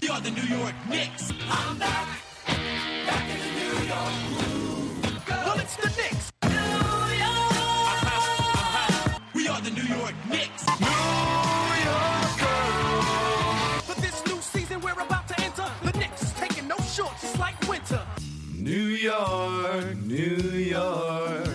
We are the New York Knicks. I'm back in the New York groove. Well, it's the Knicks. New York. We are the New York Knicks. New York. For this new season we're about to enter, the Knicks is taking no shorts, it's like winter. New York, New York.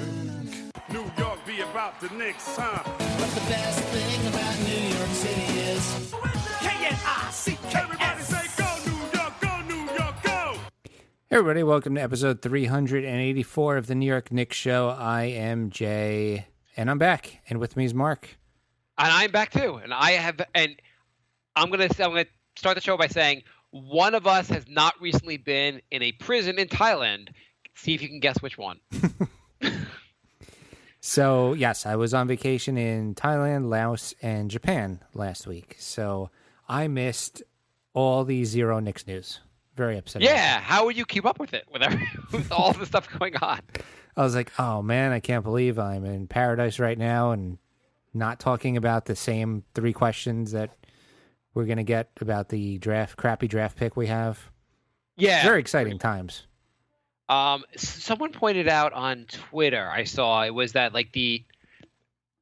New York be about the Knicks, huh? But the best thing about New York City is K-N-I-C-K-S. Everybody say go New York, go New York, go! Hey everybody, welcome to episode 384 of the New York Knicks Show. I am Jay, and I'm back, and with me is Mark. And I'm back too. And I'm gonna start the show by saying one of us has not recently been in a prison in Thailand. See if you can guess which one. So, yes, I was on vacation in Thailand, Laos, and Japan last week. So, I missed all the zero Knicks news. Very upsetting. Yeah, how would you keep up with it with all the stuff going on? I was like, oh man, I can't believe I'm in paradise right now and not talking about the same three questions that we're going to get about the crappy draft pick we have. Yeah. Very exciting times. Someone pointed out on Twitter, I saw, it was that like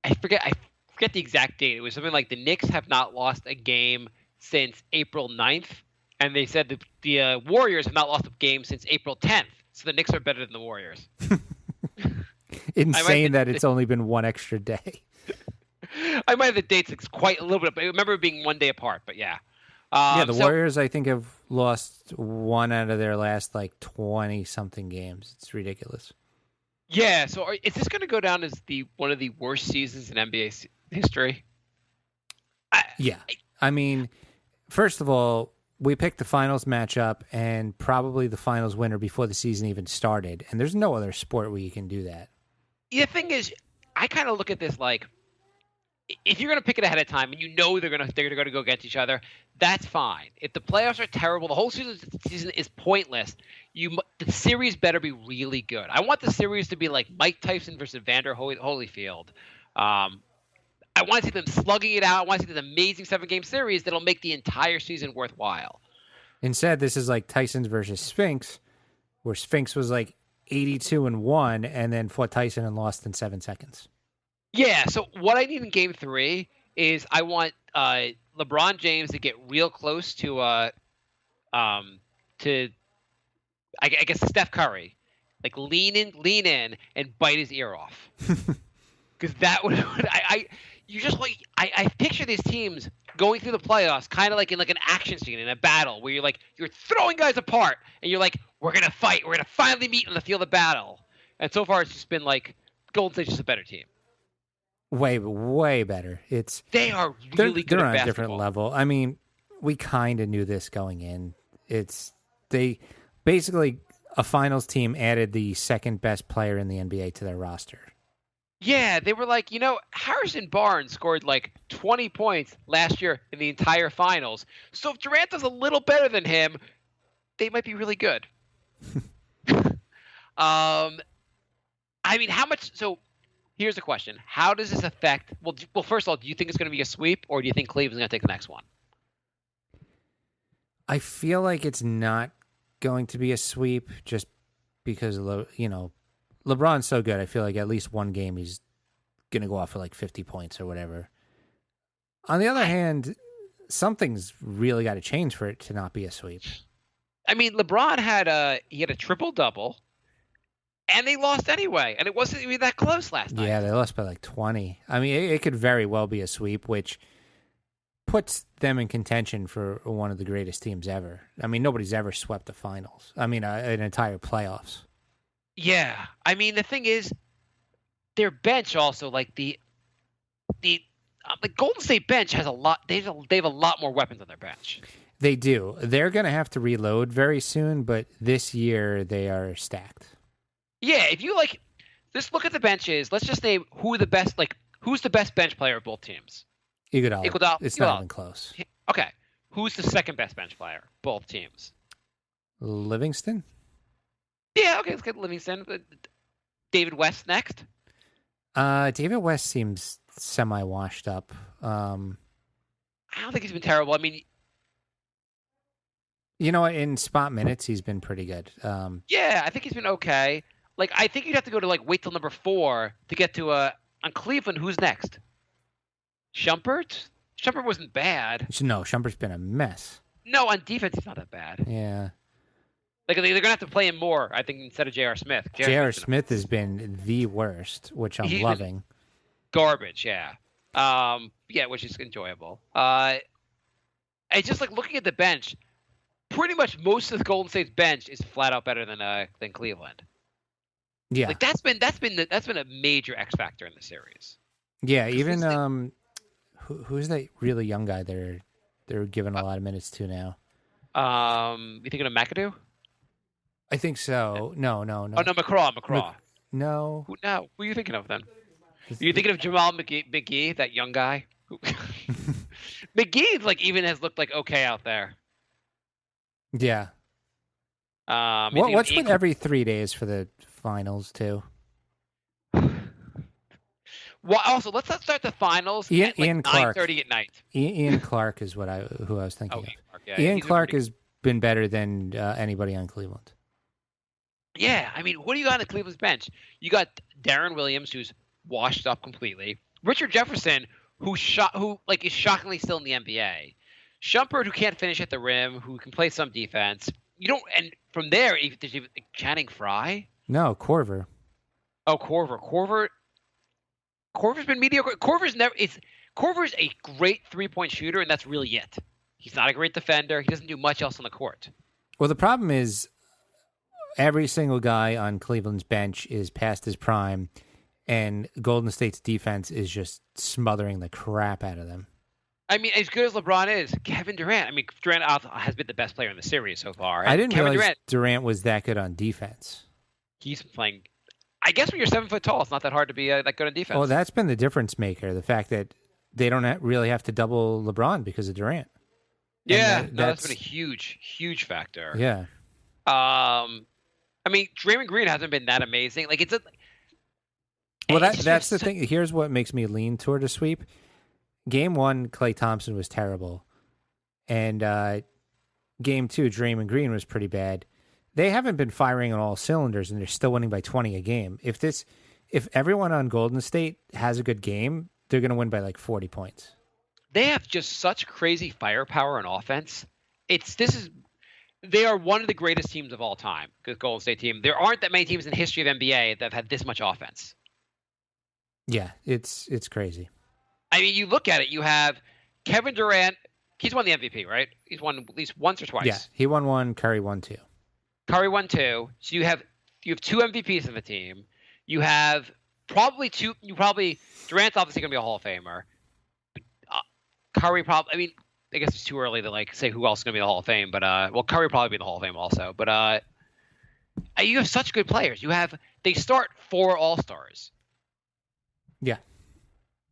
I forget the exact date. It was something like the Knicks have not lost a game since April 9th, and they said that the Warriors have not lost a game since April 10th. So the Knicks are better than the Warriors. Insane that it's only been one extra day. I might have the dates quite a little bit, but I remember it being one day apart. But yeah. The Warriors, I think, have lost one out of their last, 20-something games. It's ridiculous. Yeah, so is this going to go down as one of the worst seasons in NBA history? I mean, first of all, we picked the finals matchup and probably the finals winner before the season even started, and there's no other sport where you can do that. The thing is, I kind of look at this like, if you're going to pick it ahead of time and you know they're going to go against each other, that's fine. If the playoffs are terrible, the whole season is pointless. The series better be really good. I want the series to be like Mike Tyson versus Vander Holyfield. I want to see them slugging it out. I want to see this amazing 7-game series that'll make the entire season worthwhile. Instead, this is like Tyson's versus Sphinx, where Sphinx was like 82-1 and then fought Tyson and lost in 7 seconds. Yeah, so what I need in Game 3 is I want LeBron James to get real close to I guess Steph Curry, like lean in and bite his ear off, because that would I picture these teams going through the playoffs kind of like in like an action scene in a battle where you're throwing guys apart and you're like, we're gonna fight, we're gonna finally meet on the field of battle, and so far it's just been like Golden State's just a better team. Way better. They are really good they're at on basketball. a different level. I mean, we kind of knew this going in. They basically, a finals team added the second best player in the NBA to their roster. Yeah, they were like, Harrison Barnes scored like 20 points last year in the entire finals. So if Durant does a little better than him, they might be really good. I mean, how much? So here's the question: how does this affect? Well, first of all, do you think it's going to be a sweep, or do you think Cleveland's going to take the next one? I feel like it's not going to be a sweep just because LeBron's so good. I feel like at least one game he's going to go off for like 50 points or whatever. On the other hand, something's really got to change for it to not be a sweep. I mean, LeBron had a triple-double, and they lost anyway, and it wasn't even that close last night. Yeah, they lost by like 20. I mean, it could very well be a sweep, which puts them in contention for one of the greatest teams ever. I mean, nobody's ever swept the finals. I mean, an entire playoffs. Yeah, I mean, the thing is, their bench also, like the Golden State bench has a lot. They have a lot more weapons on their bench. They do. They're going to have to reload very soon, but this year they are stacked. Yeah, if you just look at the benches. Let's just name who's the best bench player of both teams. Iguodala. It's not even close. Okay, who's the second best bench player? Both teams. Livingston. Yeah, okay, let's get Livingston. David West next. David West seems semi-washed up. I don't think he's been terrible. I mean, You know, in spot minutes, he's been pretty good. Yeah, I think he's been okay. Like, I think you'd have to go to, like, wait till number 4 to get to, on Cleveland, who's next? Shumpert? Shumpert wasn't bad. No, Shumpert's been a mess. No, on defense, he's not that bad. Yeah. Like, they're going to have to play him more, I think, instead of J.R. Smith. J.R. Smith has been the worst, which I'm loving. Garbage, yeah. Yeah, which is enjoyable. It's just, like, looking at the bench, pretty much most of the Golden State's bench is flat out better than Cleveland. Yeah. Like, that's been a major X factor in the series. Yeah, even who's that really young guy they're giving a lot of minutes to now? You thinking of McAdoo? I think so. No. Oh no, McCraw. No. Who are you thinking of then? Are you thinking of Jamal McGee, that young guy? McGee like even has looked like okay out there. Yeah. What's with every 3 days for the finals too? Well, also let's not start the finals at like Ian Clark. 9:30 at night. Ian Clark is who I was thinking of. Ian Clark, yeah. Ian Clark has been better than anybody on Cleveland. Yeah, I mean, what do you got on Cleveland's bench? You got Darren Williams, who's washed up completely. Richard Jefferson, who is shockingly still in the NBA. Shumpert, who can't finish at the rim, who can play some defense. And from there, there's even Channing Frye. No, Korver. Oh, Korver. Korver's been mediocre. Korver's a great 3-point shooter, and that's really it. He's not a great defender. He doesn't do much else on the court. Well, the problem is every single guy on Cleveland's bench is past his prime, and Golden State's defense is just smothering the crap out of them. I mean, as good as LeBron is, Kevin Durant. I mean, Durant has been the best player in the series so far. I didn't realize Durant was that good on defense. He's playing. I guess when you're 7 foot tall, it's not that hard to be that good on defense. Well, that's been the difference maker. The fact that they don't really have to double LeBron because of Durant. Yeah, that's been a huge factor. Yeah. I mean, Draymond Green hasn't been that amazing. Like that's the thing. Here's what makes me lean toward a sweep. Game 1, Klay Thompson was terrible, and Game 2, Draymond Green was pretty bad. They haven't been firing on all cylinders, and they're still winning by 20 a game. If everyone on Golden State has a good game, they're going to win by like 40 points. They have just such crazy firepower on offense. They are one of the greatest teams of all time, the Golden State team. There aren't that many teams in the history of NBA that have had this much offense. Yeah, it's crazy. I mean, you look at it, you have Kevin Durant. He's won the MVP, right? He's won at least once or twice. Yeah, he won 1, Curry won 2. Curry won 2. So you have 2 MVPs in the team. You have probably 2. Durant's obviously going to be a Hall of Famer. Curry probably. I mean, I guess it's too early to say who else is going to be in the Hall of Fame. But Curry will probably be in the Hall of Fame also. But you have such good players. They start 4 All-Stars. Yeah.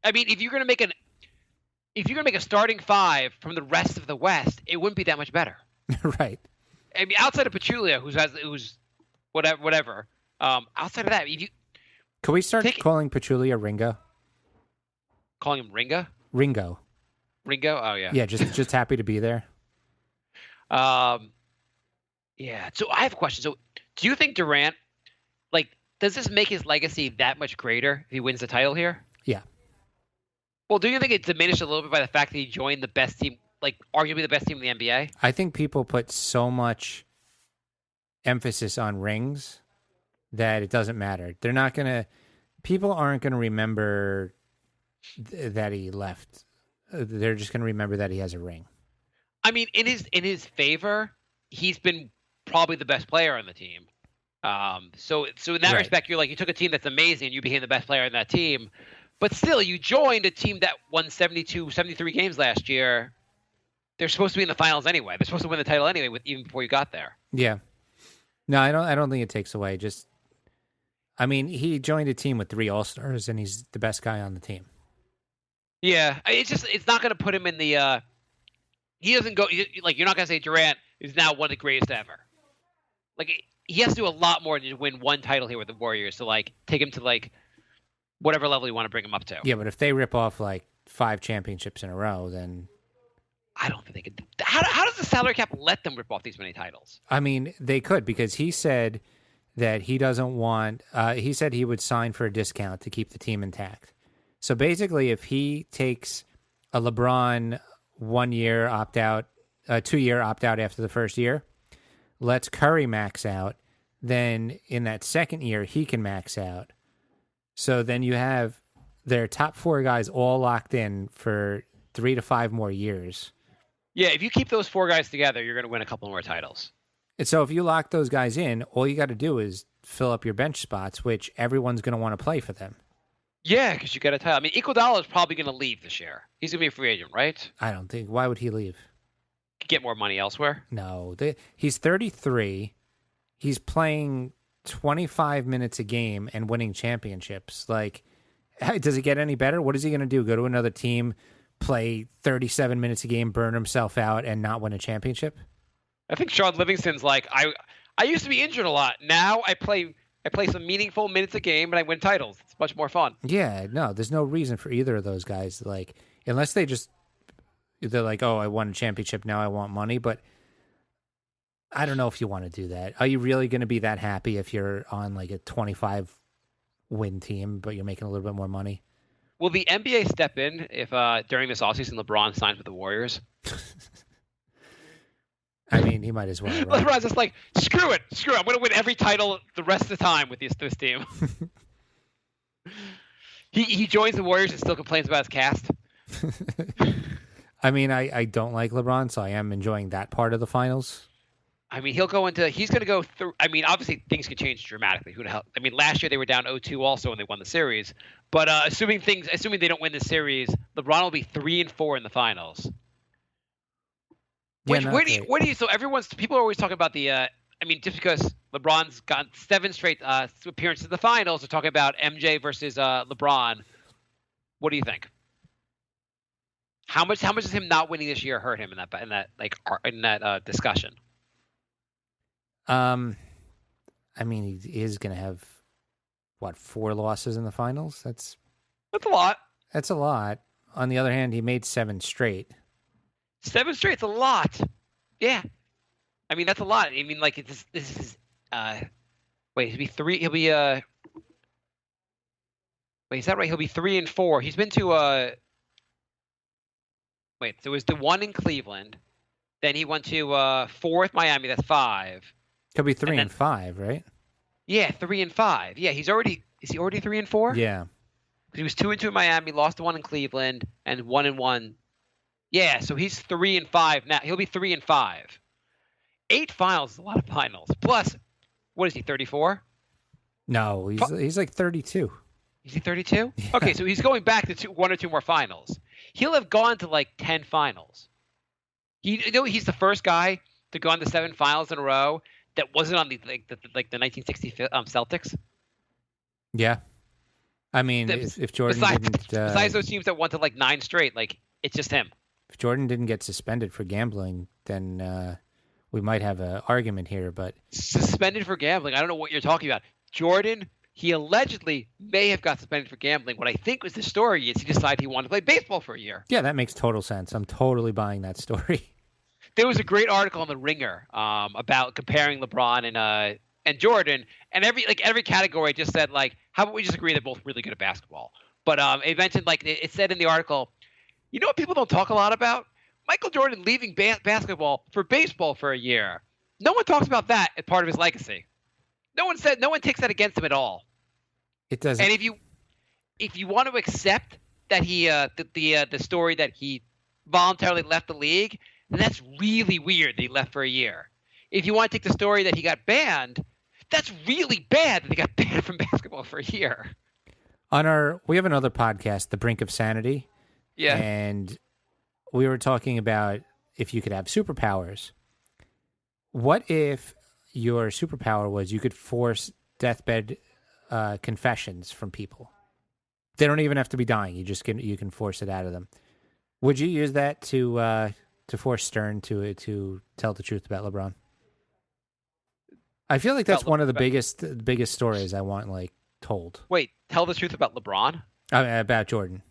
I mean, if you're going to make a starting 5 from the rest of the West, it wouldn't be that much better. Right. I mean, outside of Pachulia, who's whatever. Outside of that, can we start calling Pachulia Ringo? Calling him Ringo? Ringo. Oh yeah. Yeah, just happy to be there. Yeah. So I have a question. So, do you think Durant, does this make his legacy that much greater if he wins the title here? Yeah. Well, do you think it's diminished a little bit by the fact that he joined the best team, arguably the best team in the NBA? I think people put so much emphasis on rings that it doesn't matter. People aren't going to remember that he left. They're just going to remember that he has a ring. I mean, in his favor, he's been probably the best player on the team. So in that respect, you're you took a team that's amazing and you became the best player in that team. But still, you joined a team that won 73 games last year. They're supposed to be in the finals anyway. They're supposed to win the title anyway, even before you got there. Yeah. No, I don't think it takes away. He joined a team with 3 All-Stars, and he's the best guy on the team. Yeah, it's not going to put him in the. He doesn't go you're not going to say Durant is now one of the greatest ever. He has to do a lot more than just win 1 title here with the Warriors to take him to whatever level you want to bring him up to. Yeah, but if they rip off 5 championships in a row, then I don't think they could. how does the salary cap let them rip off these many titles? I mean, they could, because he said that he doesn't want. He said he would sign for a discount to keep the team intact. So basically, if he takes a LeBron 1 year opt out, 2 year opt out after the first year, lets Curry max out, then in that second year he can max out. So then you have their top 4 guys all locked in for 3 to 5 more years. Yeah, if you keep those 4 guys together, you're going to win a couple more titles. And so if you lock those guys in, all you got to do is fill up your bench spots, which everyone's going to want to play for them. Yeah, because you got a title. I mean, Iguodala is probably going to leave this year. He's going to be a free agent, right? I don't think. Why would he leave? Get more money elsewhere. No, he's 33. He's playing 25 minutes a game and winning championships. Like, does it get any better? What is he going to do? Go to another team, play 37 minutes a game, burn himself out, and not win a championship? I think Sean Livingston's like, I used to be injured a lot. Now I play some meaningful minutes a game and I win titles. It's much more fun. Yeah, no, there's no reason for either of those guys. Like, unless they're like, oh, I won a championship, now I want money. But I don't know if you want to do that. Are you really going to be that happy if you're on like a 25 win team, but you're making a little bit more money? Will the NBA step in if during this offseason LeBron signs with the Warriors? I mean, he might as well. Right? LeBron's just like, screw it. I'm going to win every title the rest of the time with this team. He joins the Warriors and still complains about his cast. I mean, I don't like LeBron, so I am enjoying that part of the finals. I mean, he's going to go through. I mean, obviously things could change dramatically. Who the hell? I mean, last year they were down 0-2 also when they won the series. But assuming they don't win the series, LeBron will be 3-4 in the finals. Which, Yeah, where do you? So people are always talking about the. I mean, just because LeBron's got 7 straight appearances in the finals, they're talking about MJ versus LeBron. What do you think? How much does him not winning this year hurt him in that discussion? I mean, he is going to have 4 losses in the finals? That's a lot. That's a lot. On the other hand, he made 7 straight. 7 straight's a lot. Yeah. I mean, that's a lot. I mean, like, this is wait, he'll be 3. He'll be wait, is that right? He'll be 3-4. He's been to wait, so it was the 1 in Cleveland. Then he went to 4 with Miami. That's 5. He'll be 3-5, right? Yeah, 3-5. Yeah, is he already 3-4? Yeah. He was 2-2 in Miami, lost the 1 in Cleveland, and 1-1. Yeah, so he's 3-5 now. He'll be 3-5. 8 finals is a lot of finals. Plus, what is he? 34? No, he's like 32. Is he 32? Yeah. Okay, so he's going back to 1 or 2 more finals. He'll have gone to like 10 finals. He's the first guy to go on to 7 finals in a row that wasn't on the 1960 Celtics. Yeah. I mean, if Jordan besides those teams that won to like 9 straight, like it's just him. If Jordan didn't get suspended for gambling, then we might have an argument here. But suspended for gambling? I don't know what you're talking about. Jordan, he allegedly may have got suspended for gambling. What I think was the story is he decided he wanted to play baseball for a year. Yeah, that makes total sense. I'm totally buying that story. There was a great article on The Ringer about comparing LeBron and Jordan, and every category just said like, how about we just agree they're both really good at basketball? But it mentioned like it said in the article, you know what people don't talk a lot about? Michael Jordan leaving basketball for baseball for a year. No one talks about that as part of his legacy. No one takes that against him at all. It doesn't. And if you want to accept that he the story that he voluntarily left the league, then that's really weird that he left for a year. If you want to take the story that he got banned, that's really bad that he got banned from basketball for a year. We have another podcast, The Brink of Sanity. Yeah. And we were talking about if you could have superpowers. What if your superpower was you could force deathbed confessions from people? They don't even have to be dying. You can force it out of them. Would you use that to force Stern to tell the truth about LeBron? I feel like that's one of the biggest stories I want like told. Wait, tell the truth about LeBron? About Jordan.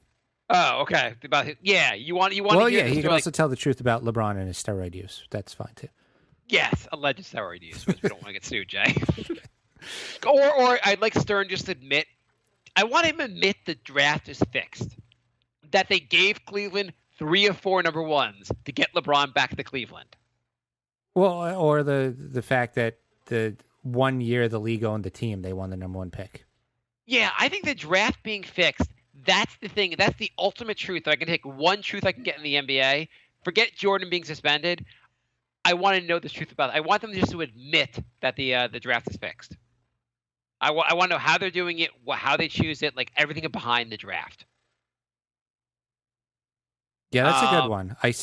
Oh, okay. You want Well, to hear yeah, this he can like, also tell the truth about LeBron and his steroid use. That's fine too. yes, alleged steroid use, which we don't want to get sued, Jay. or I'd like Stern just to admit, I want him to admit the draft is fixed. That they gave Cleveland 3 of 4 number ones to get LeBron back to Cleveland. Well, or the fact that the 1 year the league owned the team, they won the number 1 pick. Yeah, I think the draft being fixed, that's the thing. That's the ultimate truth. I can take one truth I can get in the NBA. Forget Jordan being suspended. I want to know the truth about it. I want them just to admit that the draft is fixed. I want to know how they're doing it, how they choose it, like everything behind the draft. Yeah, that's a good one. I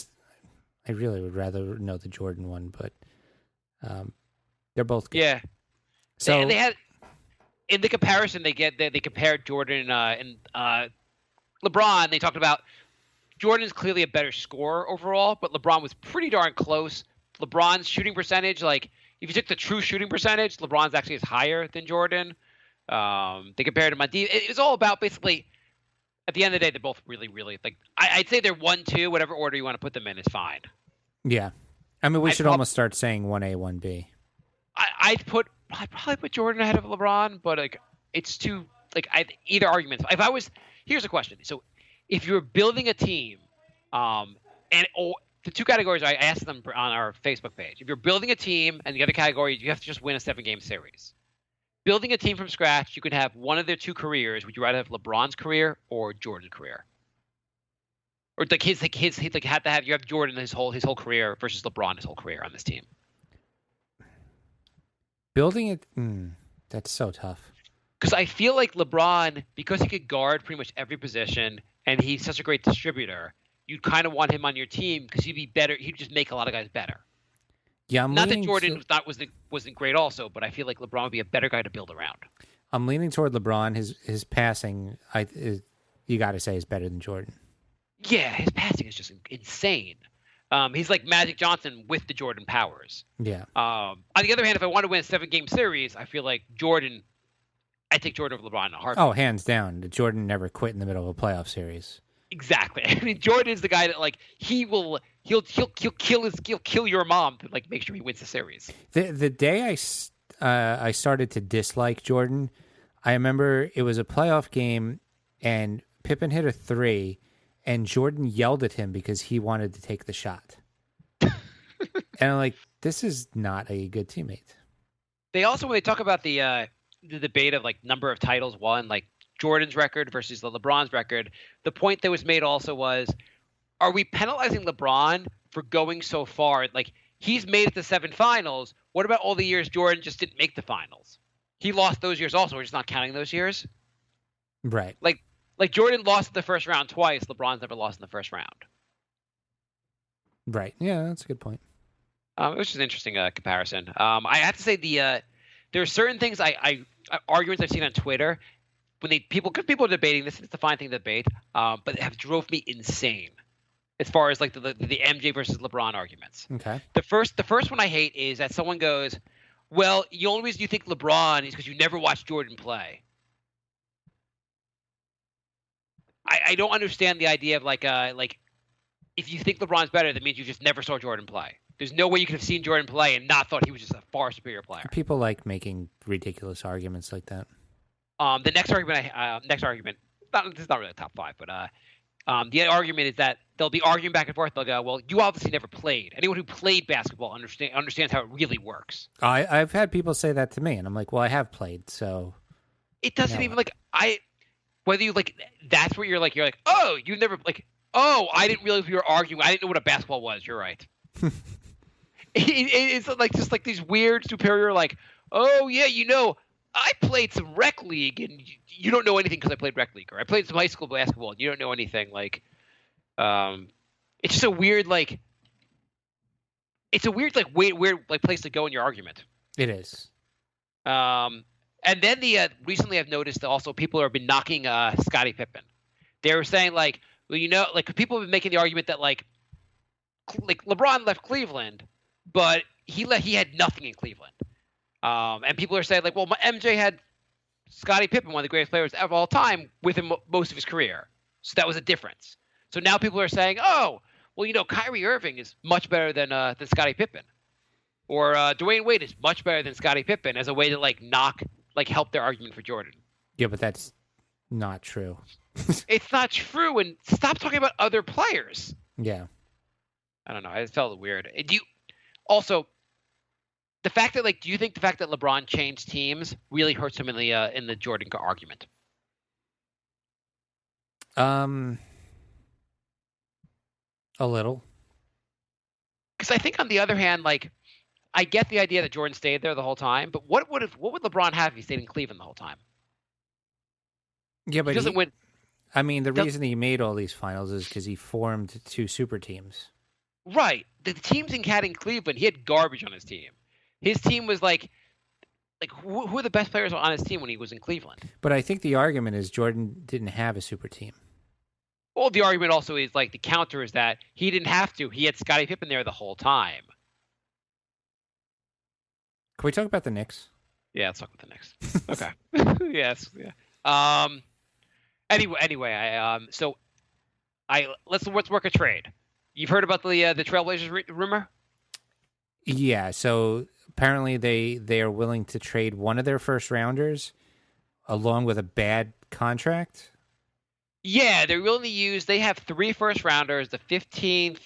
really would rather know the Jordan one, but they're both good. Yeah. So they had in the comparison they compared Jordan and LeBron. They talked about Jordan is clearly a better scorer overall, but LeBron was pretty darn close. LeBron's shooting percentage, like if you took the true shooting percentage, LeBron's actually is higher than Jordan. They compared him on D. It was all about basically. At the end of the day, they're both really, really like. I'd say they're 1-2, whatever order you want to put them in is fine. Yeah, I mean we should almost start saying 1A, 1B. I'd probably put Jordan ahead of LeBron, but like it's too like either argument. Here's a question. So if you're building a team, the two categories I asked them on our Facebook page. If you're building a team, and the other category you have to just win a 7-game series. Building a team from scratch, you can have one of their two careers. Would you rather have LeBron's career or Jordan's career? Or like his had to have you have Jordan his whole career versus LeBron his whole career on this team. Building it, that's so tough. Because I feel like LeBron, because he could guard pretty much every position, and he's such a great distributor, you'd kind of want him on your team because he'd be better. He'd just make a lot of guys better. Yeah, not that Jordan wasn't great also, but I feel like LeBron would be a better guy to build around. I'm leaning toward LeBron. His passing, you got to say, is better than Jordan. Yeah, his passing is just insane. He's like Magic Johnson with the Jordan powers. Yeah. On the other hand, if I want to win a 7-game series, I feel like I take Jordan over LeBron in a heartbeat. Oh, hands down. Jordan never quit in the middle of a playoff series. Exactly. I mean, Jordan is the guy that like he'll kill your mom to like make sure he wins the series. The day I started to dislike Jordan, I remember it was a playoff game and Pippen hit a 3 and Jordan yelled at him because he wanted to take the shot. And I'm like, this is not a good teammate. They also, when they talk about the debate of like number of titles won, like Jordan's record versus LeBron's record, the point that was made also was, are we penalizing LeBron for going so far? Like, he's made it to 7 finals. What about all the years Jordan just didn't make the finals? He lost those years also. We're just not counting those years. Right. Like Jordan lost in the first round twice. LeBron's never lost in the first round. Right. Yeah, that's a good point. It was just an interesting comparison. I have to say there are certain things arguments I've seen on Twitter when people are debating this. It's a fine thing to debate, but it have drove me insane as far as like the MJ versus LeBron arguments. Okay. The first one I hate is that someone goes, "Well, the only reason you think LeBron is because you never watched Jordan play." I don't understand the idea of like if you think LeBron's better, that means you just never saw Jordan play. There's no way you could have seen Jordan play and not thought he was just a far superior player. People like making ridiculous arguments like that. The next argument, this is not really a top 5, but the argument is that they'll be arguing back and forth. They'll go, "Well, you obviously never played. Anyone who played basketball understands how it really works." I've had people say that to me, and I'm like, "Well, I have played, so." It doesn't even whether you like. That's where you're like, "Oh, you never like." Oh, I didn't realize we were arguing. I didn't know what a basketball was. You're right. It's like just like these weird superior, like, "Oh yeah, I played some rec league, and you don't know anything because I played rec league, or I played some high school basketball, and you don't know anything." Like, it's just a weird like weird like place to go in your argument. It is. And then recently I've noticed that also people have been knocking Scottie Pippen. They were saying like, well, like people have been making the argument that like LeBron left Cleveland, but he had nothing in Cleveland. And people are saying like, well, MJ had Scottie Pippen, one of the greatest players of all time, with him most of his career. So that was a difference. So now people are saying, oh, well, Kyrie Irving is much better than Scottie Pippen. Or Dwayne Wade is much better than Scottie Pippen as a way to help their argument for Jordan. Yeah, but that's not true. It's not true, and stop talking about other players. Yeah. I don't know. I just felt weird. Also, the fact that do you think the fact that LeBron changed teams really hurts him in the Jordan argument? A little. Because I think on the other hand, I get the idea that Jordan stayed there the whole time, but what would LeBron have if he stayed in Cleveland the whole time? Yeah, but he doesn't win. I mean, the reason he made all these finals is because he formed 2 super teams. Right. The teams he had in Cleveland, he had garbage on his team. His team was who were the best players on his team when he was in Cleveland? But I think the argument is Jordan didn't have a super team. Well, the argument also is the counter is that he didn't have to. He had Scottie Pippen there the whole time. Can we talk about the Knicks? Yeah, let's talk about the Knicks. Okay. Yes. Yeah. Anyway, let's work a trade. You've heard about the Trailblazers rumor? Yeah. So apparently they are willing to trade one of their first rounders along with a bad contract. Yeah, they're willing to use. They have 3 first rounders, the 15th,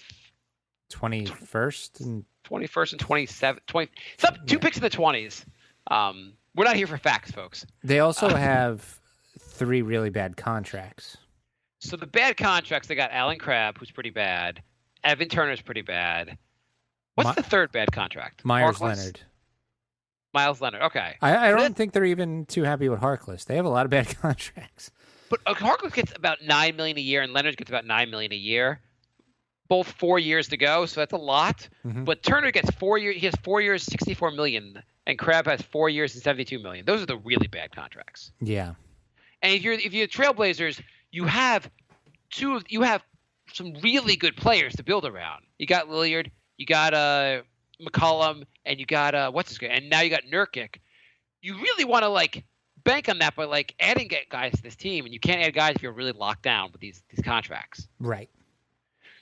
21st, and 21st, and 27th. 2 picks in the 20s. We're not here for facts, folks. They also have 3 really bad contracts. So the bad contracts, they got Alan Crabb, who's pretty bad. Evan Turner's pretty bad. What's the third bad contract? Myers Leonard. Miles Leonard. Okay. I don't think they're even too happy with Harkless. They have a lot of bad contracts. But Harkless gets about $9 million a year, and Leonard gets about $9 million a year. Both 4 years to go, so that's a lot. Mm-hmm. But Turner gets 4 years. He has 4 years, $64 million, and Crabb has 4 years and $72 million. Those are the really bad contracts. Yeah. And if you're Trailblazers, you have some really good players to build around. You got Lillard, you got McCollum, and you got what's his name, and now you got Nurkic. You really want to bank on that by adding guys to this team, and you can't add guys if you're really locked down with these contracts. Right.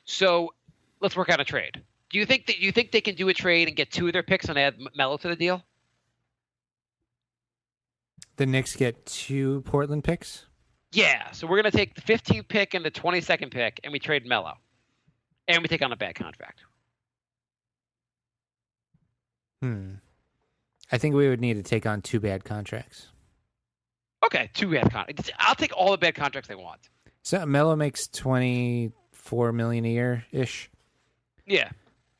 So let's work out a trade. Do you think they can do a trade and get 2 of their picks and add Melo to the deal? The Knicks get 2 Portland picks? Yeah. So we're going to take the 15th pick and the 22nd pick, and we trade Melo. And we take on a bad contract. I think we would need to take on 2 bad contracts. Okay, 2 bad contracts. I'll take all the bad contracts they want. So Melo makes $24 million a year ish. Yeah.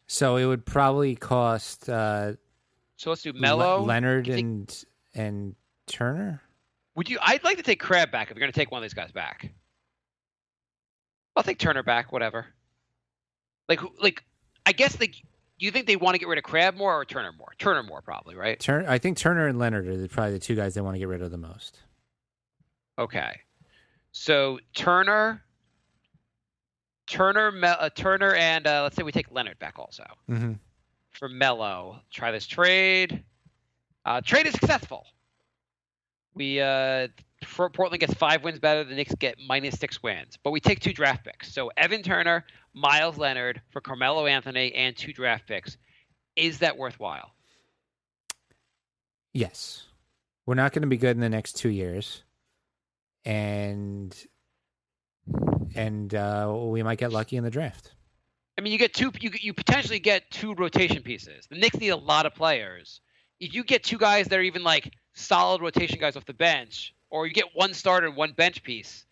So it would probably cost. So let's do Melo, Leonard, and Turner. I'd like to take Crabb back if you're going to take one of these guys back. I'll take Turner back. Whatever. I guess do you think they want to get rid of Crabb more or Turner more? Turner more, probably, right? I think Turner and Leonard are probably the 2 guys they want to get rid of the most. Okay. So Turner, and let's say we take Leonard back also. Mm-hmm. For Melo. Try this trade. Trade is successful. Portland gets 5 wins better. The Knicks get -6 wins. But we take 2 draft picks. So Evan Turner, Miles Leonard for Carmelo Anthony, and 2 draft picks. Is that worthwhile? Yes. We're not going to be good in the next 2 years. And we might get lucky in the draft. I mean, you potentially get 2 rotation pieces. The Knicks need a lot of players. If you get 2 guys that are even solid rotation guys off the bench, or you get 1 starter and 1 bench piece,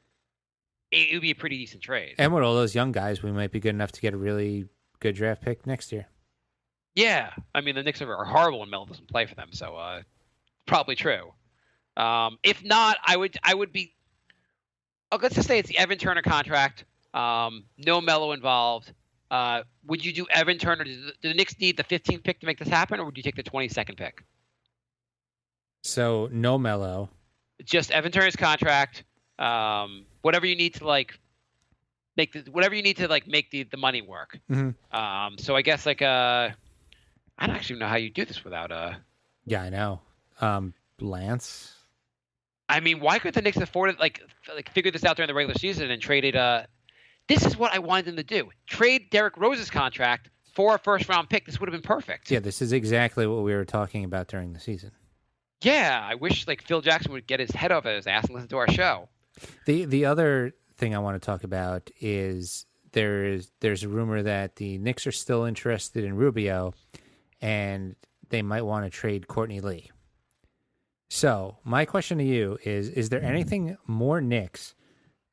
it would be a pretty decent trade. And with all those young guys, we might be good enough to get a really good draft pick next year. Yeah. I mean, the Knicks are horrible when Melo doesn't play for them, so probably true. If not, I would be. Oh, let's just say it's the Evan Turner contract. No Melo involved. Would you do Evan Turner? Do the Knicks need the 15th pick to make this happen, or would you take the 22nd pick? So no Melo. Just Evan Turner's contract. Whatever you need to make the money work. Mm-hmm. So I guess I don't actually know how you do this without Yeah, I know. Lance. I mean, why couldn't the Knicks afford it? Like figure this out during the regular season and traded. This is what I wanted them to do: trade Derrick Rose's contract for a first-round pick. This would have been perfect. Yeah, this is exactly what we were talking about during the season. Yeah, I wish like Phil Jackson would get his head off his ass and listen to our show. The other thing I want to talk about is there's a rumor that the Knicks are still interested in Rubio, and they might want to trade Courtney Lee. So my question to you is there anything more Knicks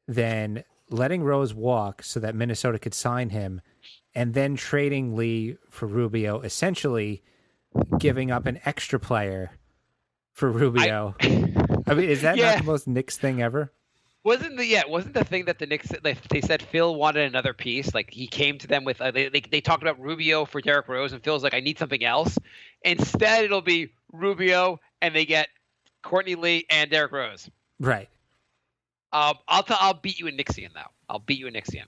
than letting Rose walk so that Minnesota could sign him and then trading Lee for Rubio, essentially giving up an extra player for Rubio? I mean, is that not the most Knicks thing ever? Wasn't the thing that the Knicks they said Phil wanted another piece? Like he came to them with they talked about Rubio for Derrick Rose, and Phil's like, I need something else. Instead, it'll be Rubio, and they get Courtney Lee and Derrick Rose. Right. I'll beat you in Knicksian though. I'll beat you in Knicksian.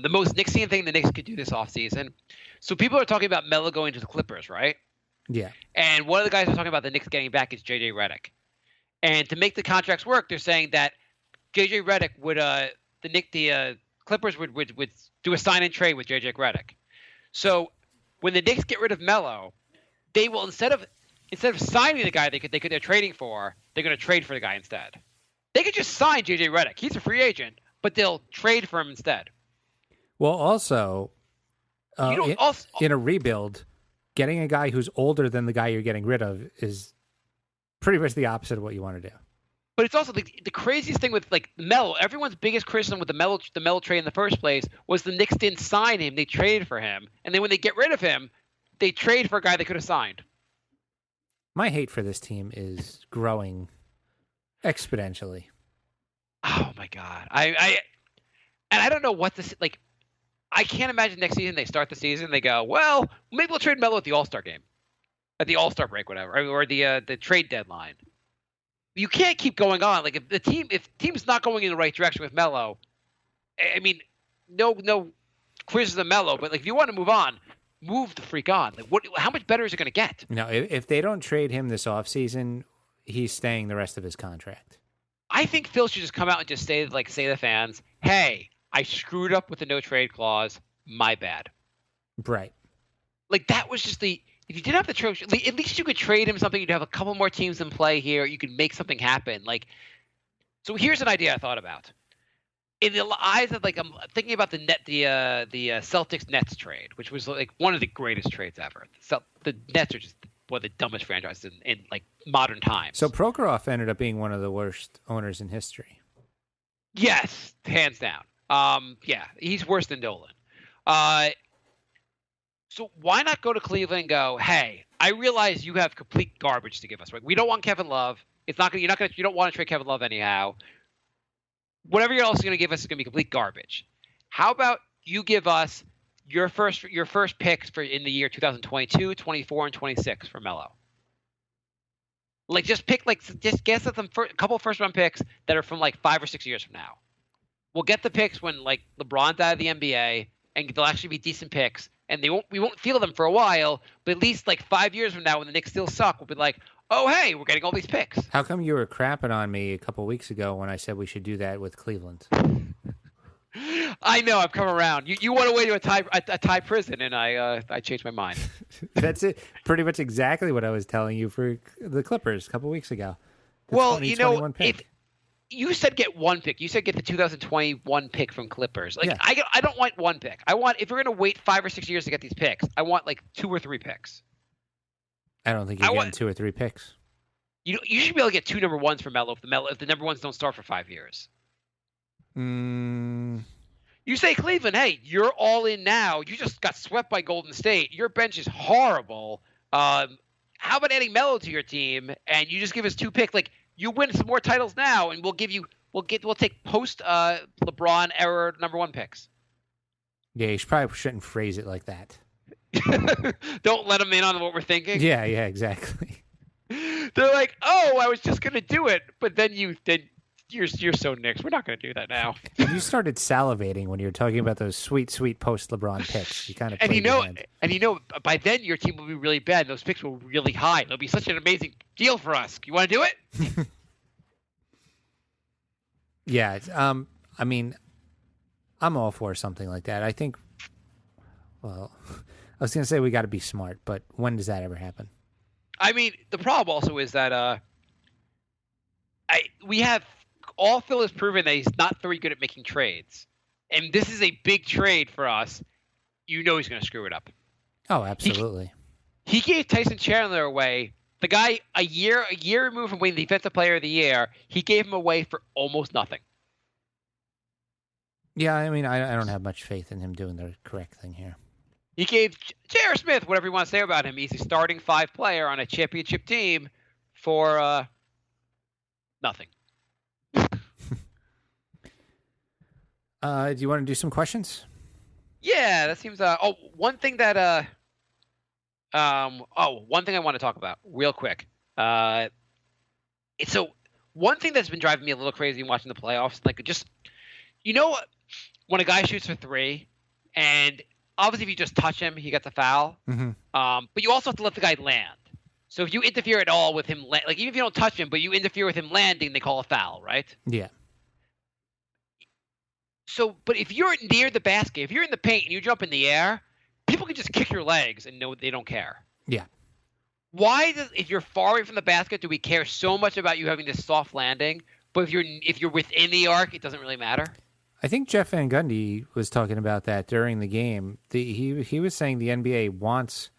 The most Knicksian thing the Knicks could do this offseason. So people are talking about Melo going to the Clippers, right? Yeah. And one of the guys who's talking about the Knicks getting back is JJ Redick. And to make the contracts work, they're saying that JJ Redick would the Clippers would do a sign and trade with JJ Redick. So when the Knicks get rid of Melo, they will instead of signing the guy they're trading for, they're going to trade for the guy instead. They could just sign JJ Redick. He's a free agent, but they'll trade for him instead. Well, also, in a rebuild, getting a guy who's older than the guy you're getting rid of is pretty much the opposite of what you want to do. But it's also the craziest thing with like Melo. Everyone's biggest criticism with the Melo trade in the first place was the Knicks didn't sign him; they traded for him, and then when they get rid of him, they trade for a guy they could have signed. My hate for this team is growing exponentially. Oh my god! I don't know what this like. I can't imagine next season they start the season they go, well, maybe we'll trade Melo at the All-Star game, at the All-Star break, whatever, or the trade deadline. You can't keep going on. Like if the team's not going in the right direction with Melo, I mean, no criticism of Melo, but like if you want to move on, move the freak on. Like how much better is it going to get? No, if they don't trade him this offseason, he's staying the rest of his contract. I think Phil should just come out and just say to the fans, hey, I screwed up with the no trade clause. My bad. Right. Like that was just if you didn't have the trade, at least you could trade him something. You'd have a couple more teams in play here. You could make something happen. Like, so here's an idea I thought about. In the eyes of like I'm thinking about the Celtics Nets trade, which was like one of the greatest trades ever. The Nets are just one of the dumbest franchises in like modern times. So Prokhorov ended up being one of the worst owners in history. Yes, hands down. Yeah, he's worse than Dolan. So why not go to Cleveland and go, hey, I realize you have complete garbage to give us. Right? We don't want Kevin Love. You don't want to trade Kevin Love anyhow. Whatever you're also going to give us is going to be complete garbage. How about you give us your first picks for in the year 2022, 24, and 26 for Melo? Like just guess at them a couple first round picks that are from like 5 or 6 years from now. We'll get the picks when like LeBron's out of the NBA, and they'll actually be decent picks. And we won't feel them for a while, but at least like 5 years from now, when the Knicks still suck, we'll be like, oh hey, we're getting all these picks. How come you were crapping on me a couple weeks ago when I said we should do that with Cleveland? I know, I've come around. You went away to a tie prison, and I changed my mind. That's it. Pretty much exactly what I was telling you for the Clippers a couple weeks ago. Well, if you said get one pick, you said get the 2021 pick from Clippers. Like yeah. I don't want one pick. I want, if we're going to wait 5 or 6 years to get these picks, I want like 2 or 3 picks. I don't think you're getting 2 or 3 picks. You should be able to get 2 number ones for Melo if the number ones don't start for 5 years. You say Cleveland, hey, you're all in now. You just got swept by Golden State. Your bench is horrible. How about adding Melo to your team and you just give us 2 picks? Like you win some more titles now, and we'll take post LeBron era number 1 picks. Yeah, you probably shouldn't phrase it like that. Don't let them in on what we're thinking. Yeah, exactly. They're like, oh, I was just gonna do it, but then you're so Knicks. We're not gonna do that now. And you started salivating when you were talking about those sweet post LeBron picks. You kind of by then your team will be really bad. Those picks will be really high. It'll be such an amazing deal for us. You want to do it? Yeah. I mean, I'm all for something like that. I think. Well, I was going to say we got to be smart, but when does that ever happen? I mean, the problem also is that we have all Phil has proven that he's not very good at making trades, and this is a big trade for us. You know he's going to screw it up. Oh, absolutely. He gave Tyson Chandler away. The guy a year removed from winning the Defensive Player of the Year, he gave him away for almost nothing. Yeah, I mean, I don't have much faith in him doing the correct thing here. He gave J.R. Smith, whatever you want to say about him, he's a starting 5 player on a championship team for nothing. Do you want to do some questions? Yeah, that seems. One thing that. One thing I want to talk about real quick. So one thing that's been driving me a little crazy in watching the playoffs, like just, when a guy shoots for 3, and obviously if you just touch him, he gets a foul. Mm-hmm. But you also have to let the guy land. So if you interfere at all with him, like even if you don't touch him, but you interfere with him landing, they call a foul, right? Yeah. So, but if you're near the basket, if you're in the paint and you jump in the air, people can just kick your legs and know they don't care. Yeah. Why if you're far away from the basket, do we care so much about you having this soft landing? But if you're within the arc, it doesn't really matter. I think Jeff Van Gundy was talking about that during the game. He was saying the NBA wants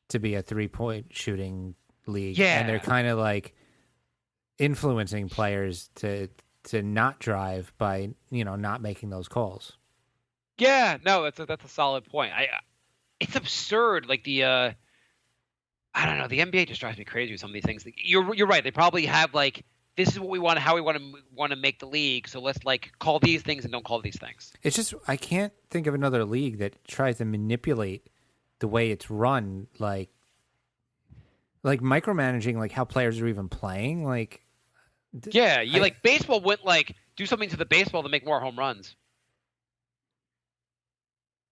to be a 3-point shooting league, Yeah. and they're kind of like influencing players to not drive by not making those calls. Yeah, no, that's a solid point. It's absurd. Like I don't know. The NBA just drives me crazy with some of these things. You're right. They probably have like, this is what we want, how we want to make the league. So let's like call these things and don't call these things. It's just I can't think of another league that tries to manipulate the way it's run, like micromanaging, like how players are even playing. Like, Yeah, like baseball wouldn't like do something to the baseball to make more home runs,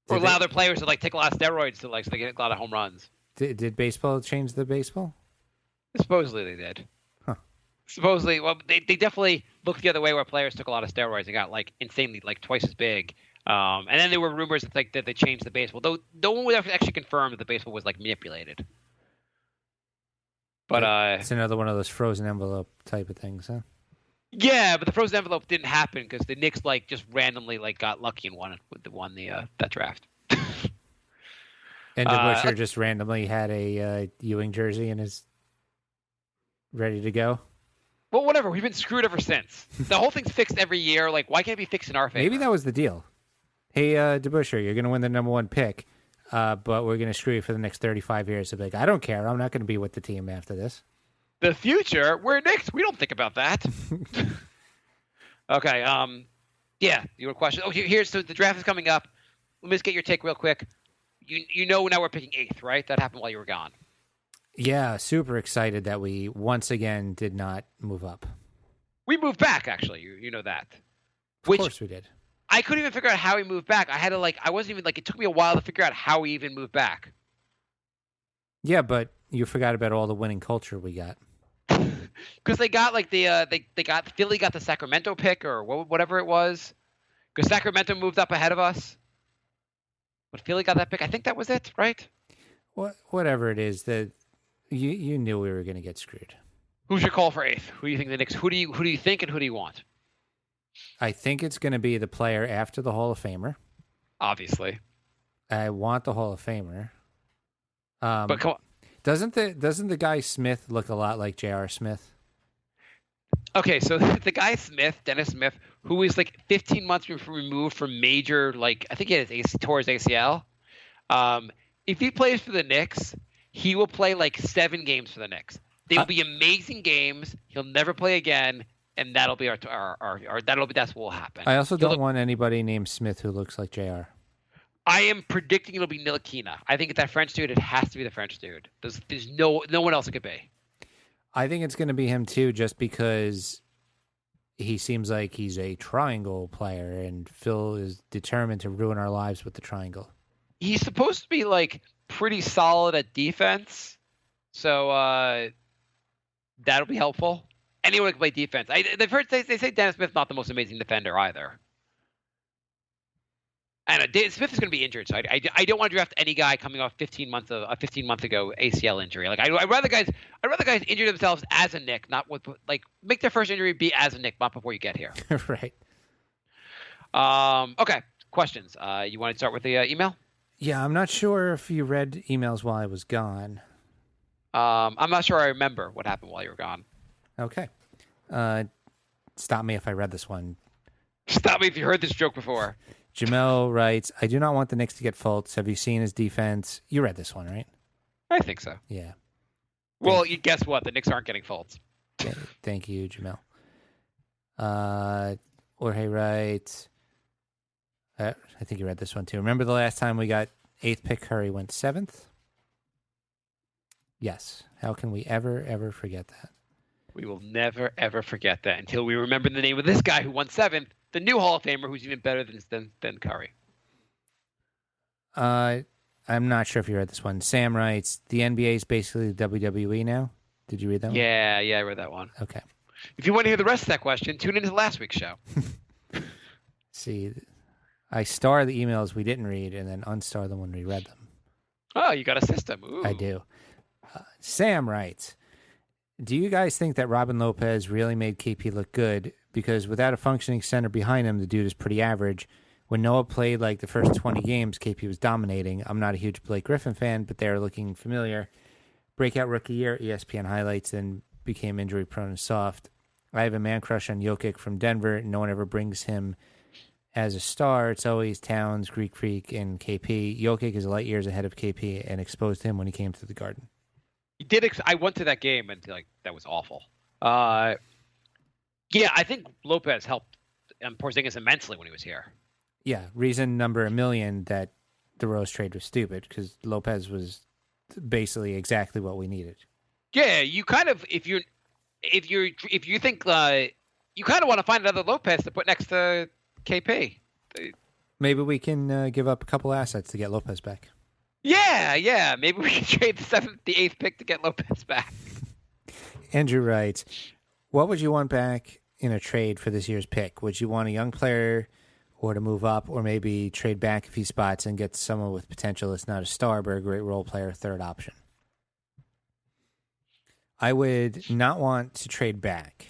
or allow their players to like take a lot of steroids so they get a lot of home runs. Did baseball change the baseball? Supposedly they did. Huh. Supposedly, well, they definitely looked the other way where players took a lot of steroids and got like insanely like twice as big. And then there were rumors that they changed the baseball, though no one would actually confirm that the baseball was like manipulated. But it's another one of those frozen envelope type of things, huh? Yeah, but the frozen envelope didn't happen because the Knicks like just randomly like got lucky and won that draft. And DeBusschere just randomly had a Ewing jersey and is ready to go. Well, whatever. We've been screwed ever since. The whole thing's fixed every year. Like, why can't it be fixed in our favor? Maybe that was the deal. Hey, DeBusschere, you're going to win the number 1 pick, but we're going to screw you for the next 35 years. So, like, I don't care. I'm not going to be with the team after this. The future? We're Knicks. We don't think about that. Okay. Yeah. You have a question? Oh, so the draft is coming up. Let me just get your take real quick. Now we're picking 8th, right? That happened while you were gone. Yeah, super excited that we once again did not move up. We moved back, actually. You know that. Of course we did. I couldn't even figure out how we moved back. I had to I wasn't even it took me a while to figure out how we even moved back. Yeah, but you forgot about all the winning culture we got. Because they got Philly got the Sacramento pick or whatever it was. Because Sacramento moved up ahead of us. But Philly got that pick. I think that was it, right? Whatever it is, that you knew we were going to get screwed. Who's your call for 8th? Who do you think the Knicks? Who do you think and who do you want? I think it's going to be the player after the Hall of Famer. Obviously. I want the Hall of Famer. But come on. Doesn't the guy Smith look a lot like J.R. Smith? Okay, so the guy Smith, Dennis Smith, who is 15 months removed from major, I think he tore his ACL. If he plays for the Knicks, he will play 7 games for the Knicks. They will be amazing games. He'll never play again, and that'll be that's what will happen. I also don't want anybody named Smith who looks like J.R. I am predicting it'll be Ntilikina. I think that French dude, it has to be the French dude. There's no one else it could be. I think it's going to be him too, just because he seems like he's a triangle player, and Phil is determined to ruin our lives with the triangle. He's supposed to be pretty solid at defense, so that'll be helpful. anyone can play defense. They've heard they say Dennis Smith's not the most amazing defender either. And Smith is going to be injured, so I don't want to draft any guy coming off 15 months ago ACL injury. Like I'd rather guys injure themselves as a Knick, not with like make their first injury be as a Knick, not before you get here. Right. Okay. Questions. You want to start with the email? Yeah, I'm not sure if you read emails while I was gone. I'm not sure I remember what happened while you were gone. Okay. Stop me if I read this one. Stop me if you heard this joke before. Jamel writes, I do not want the Knicks to get Fultz. Have you seen his defense? You read this one, right? I think so. Yeah. Well, you guess what? The Knicks aren't getting Fultz. Thank you, Jamel. Jorge writes, I think you read this one too. Remember the last time we got 8th pick, Curry went 7th? Yes. How can we ever forget that? We will never, ever forget that until we remember the name of this guy who won 7th, the new Hall of Famer who's even better than Curry. I'm not sure if you read this one. Sam writes, the NBA is basically the WWE now. Did you read that one? Yeah, I read that one. Okay. If you want to hear the rest of that question, tune into last week's show. See, I star the emails we didn't read and then unstar them when we read them. Oh, you got a system. Ooh. I do. Sam writes, do you guys think that Robin Lopez really made KP look good? Because without a functioning center behind him, the dude is pretty average. When Noah played like the first 20 games, KP was dominating. I'm not a huge Blake Griffin fan, but they're looking familiar. Breakout rookie year, ESPN highlights, and became injury prone and soft. I have a man crush on Jokic from Denver. No one ever brings him as a star. It's always Towns, Greek Freak, and KP. Jokic is light years ahead of KP and exposed him when he came to the Garden. I went to that game and that was awful. Yeah, I think Lopez helped Porzingis immensely when he was here. Yeah, reason number 1,000,000 that the Rose trade was stupid because Lopez was basically exactly what we needed. Yeah, you kind of if you think you kind of want to find another Lopez to put next to KP. Maybe we can give up a couple assets to get Lopez back. Yeah. Maybe we can trade the 8th pick to get Lopez back. Andrew writes, what would you want back in a trade for this year's pick? Would you want a young player or to move up or maybe trade back a few spots and get someone with potential that's not a star but a great role player, third option? I would not want to trade back.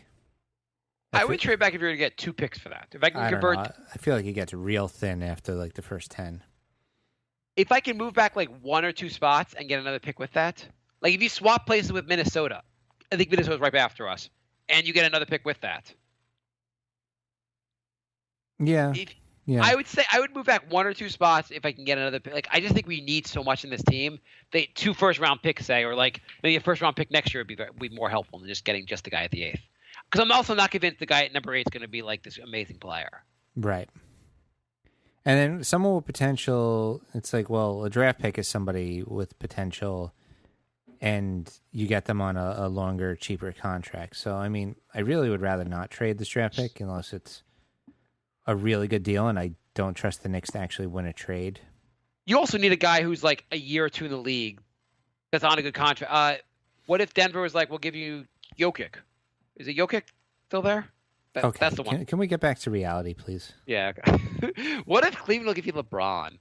I would trade back if you're going to get 2 picks for that. If I can convert, I feel like it gets real thin after like the first 10. If I can move back like 1 or 2 spots and get another pick with that, like if you swap places with Minnesota, I think Minnesota's right after us, and you get another pick with that. Yeah. Yeah. I would say I would move back 1 or 2 spots if I can get another pick. Like I just think we need so much in this team. 2 first-round picks, say, or like maybe a first-round pick next year would be more helpful than just getting just the guy at the 8th. Because I'm also not convinced the guy at number 8 is going to be like this amazing player. Right. And then someone with potential, it's like, well, a draft pick is somebody with potential, and you get them on a longer, cheaper contract. So, I mean, I really would rather not trade this draft pick unless it's a really good deal, and I don't trust the Knicks to actually win a trade. You also need a guy who's like a year or 2 in the league that's on a good contract. What if Denver was like, we'll give you Jokic? Is it Jokic still there? Okay. That's the one. Can we get back to reality, please? Yeah. Okay. What if Cleveland will give you LeBron?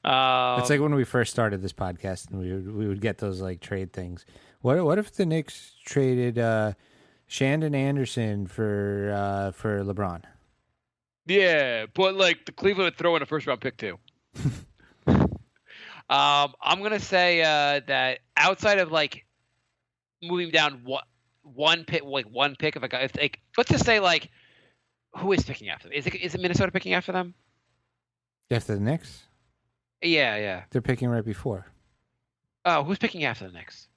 It's like when we first started this podcast, and we would get those like trade things. What if the Knicks traded Shandon Anderson for LeBron? Yeah, but like the Cleveland would throw in a first-round pick too. I'm gonna say that outside of like moving down one pick, if let's just say like who is picking after them? Is it Minnesota picking after them? After the Knicks? Yeah. They're picking right before. Oh, who's picking after the Knicks?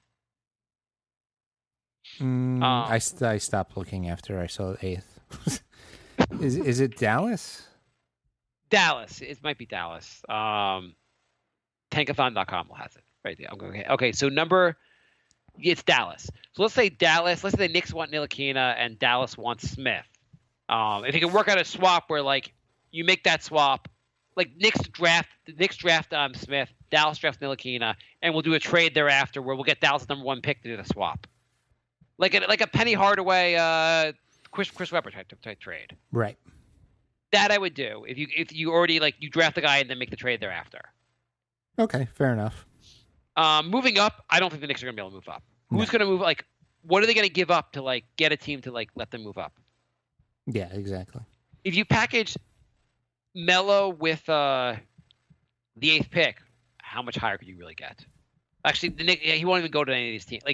I stopped looking after I saw the 8th. Is it Dallas? Dallas. It might be Dallas. Tankathon.com will has it right there. Okay. So it's Dallas. So let's say Dallas. Let's say the Knicks want Ntilikina and Dallas wants Smith. If you can work out a swap where like you make that swap, like Knicks draft Smith, Dallas drafts Ntilikina, and we'll do a trade thereafter where we'll get Dallas' number 1 pick to do the swap. like a Penny Hardaway, Chris Webber type trade. Right. That I would do if you already you draft the guy and then make the trade thereafter. Okay, fair enough. Moving up, I don't think the Knicks are going to be able to move up. No. Who's going to move? What are they going to give up to get a team to let them move up? Yeah, exactly. If you package Melo with the 8th pick, how much higher could you really get? Actually, the Knicks, he won't even go to any of these teams.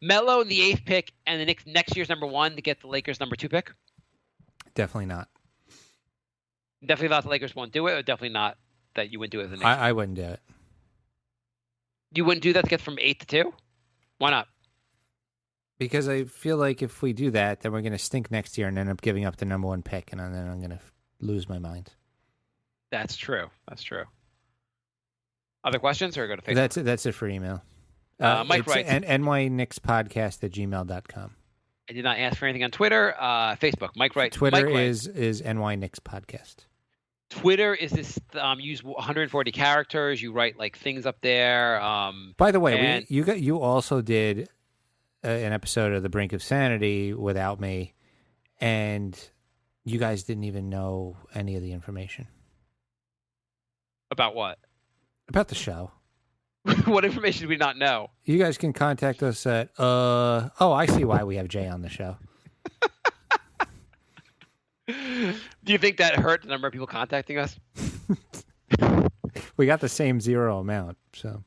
Melo and the 8th pick and the Knicks next year's number 1 to get the Lakers number 2 pick. Definitely not. Definitely not the Lakers won't do it, or definitely not that you wouldn't do it as a Knicks. I wouldn't do it. You wouldn't do that to get from 8 to 2? Why not? Because I feel like if we do that, then we're going to stink next year and end up giving up the number 1 pick, and then I'm going to lose my mind. That's true. That's true. Other questions, or go to Facebook? That's it for email. Mike writes, nyknicksPodcast@gmail.com. I did not ask for anything on Twitter. Facebook, Mike writes. Twitter Mike writes, is nyknickspodcast. Twitter is this use 140 characters. You write things up there. By the way, you also did an episode of The Brink of Sanity without me, and you guys didn't even know any of the information. About what? About the show. What information do we not know? You guys can contact us at I see why we have Jay on the show. Do you think that hurt the number of people contacting us? We got the same 0 amount, so.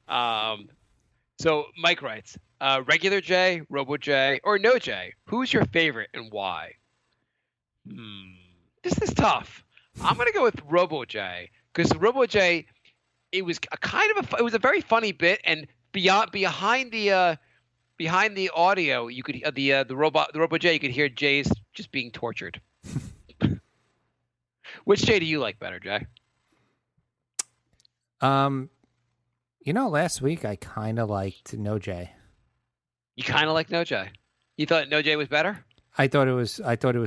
So Mike writes, regular J, Robo J, or no J, who's your favorite and why? This is tough. I'm going to go with Robo J, because Robo J, it was it was a very funny bit, and behind the audio, you could the Robo J, you could hear Jay's just being tortured. Which Jay do you like better, Jay? Last week I kind of liked No Jay. You kind of like No Jay. You thought No Jay was better? I thought it was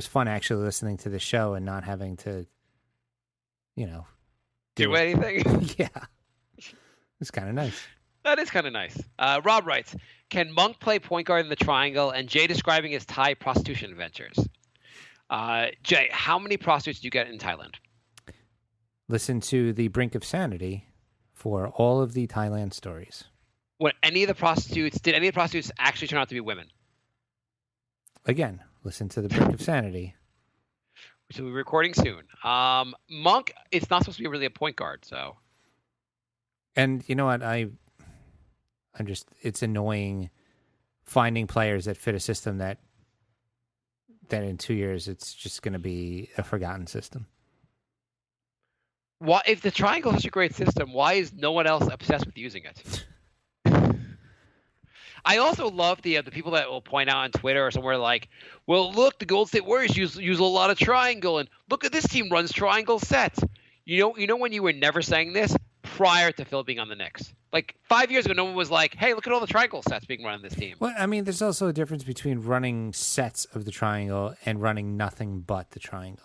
fun actually listening to the show and not having to, do anything. Yeah, it's kind of nice. That is kind of nice. Rob writes, can Monk play point guard in the triangle? And Jay describing his Thai prostitution adventures. Jay, how many prostitutes do you get in Thailand? Listen to The Brink of Sanity for all of the Thailand stories. Did any of the prostitutes actually turn out to be women? Again, listen to The Brink of Sanity. Which we'll be recording soon. Monk, it's not supposed to be really a point guard, so. And you know what? It's annoying finding players that fit a system that in 2 years it's just going to be a forgotten system. Why, if the triangle is such a great system, why is no one else obsessed with using it? I also love the people that will point out on Twitter or somewhere well, look, the Golden State Warriors use a lot of triangle, and look at this team runs triangle sets. You know when you were never saying this? Prior to Phil being on the Knicks. 5 years ago, no one was like, hey, look at all the triangle sets being run on this team. Well, I mean, there's also a difference between running sets of the triangle and running nothing but the triangle.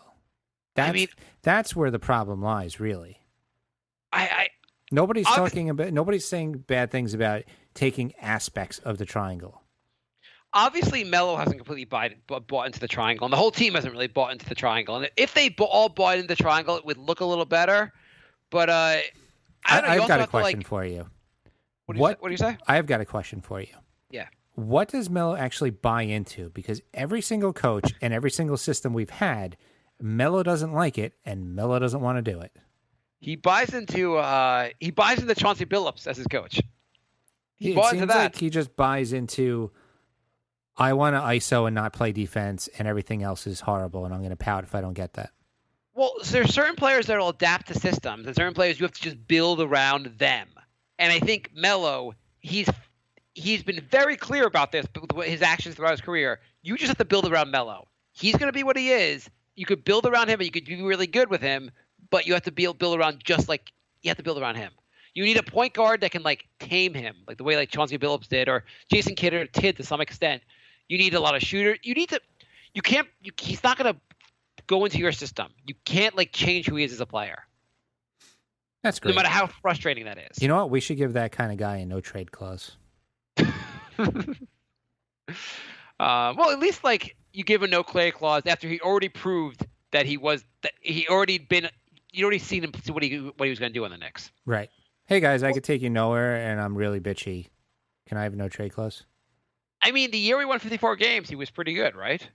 That's where the problem lies, really. Nobody's saying bad things about taking aspects of the triangle. Obviously, Melo hasn't completely bought into the triangle, and the whole team hasn't really bought into the triangle. And if they all bought into the triangle, it would look a little better. But I've got a question for you. What do you say? I've got a question for you. Yeah. What does Melo actually buy into? Because every single coach and every single system we've had, Melo doesn't like it, and Melo doesn't want to do it. He buys into Chauncey Billups as his coach. It seems like he just buys into, I want to ISO and not play defense, and everything else is horrible, and I'm going to pout if I don't get that. Well, there's certain players that will adapt to systems, and certain players you have to just build around them. And I think Melo, he's been very clear about this, but his actions throughout his career. You just have to build around Melo. He's going to be what he is. You could build around him, and you could be really good with him, but you have to build around you have to build around him. You need a point guard that can tame him, the way Chauncey Billups did, or Jason Kidd or Tidd to some extent. You need a lot of shooters. He's not going to go into your system. You can't change who he is as a player. That's great. No matter how frustrating that is. You know what? We should give that kind of guy a no trade clause. Well, at least like you give a no play clause after he already proved that he already seen him see what he was going to do on the Knicks. Right. Hey guys, I could take you nowhere, and I'm really bitchy. Can I have no trade clause? I mean, the year he won 54 games, he was pretty good, right?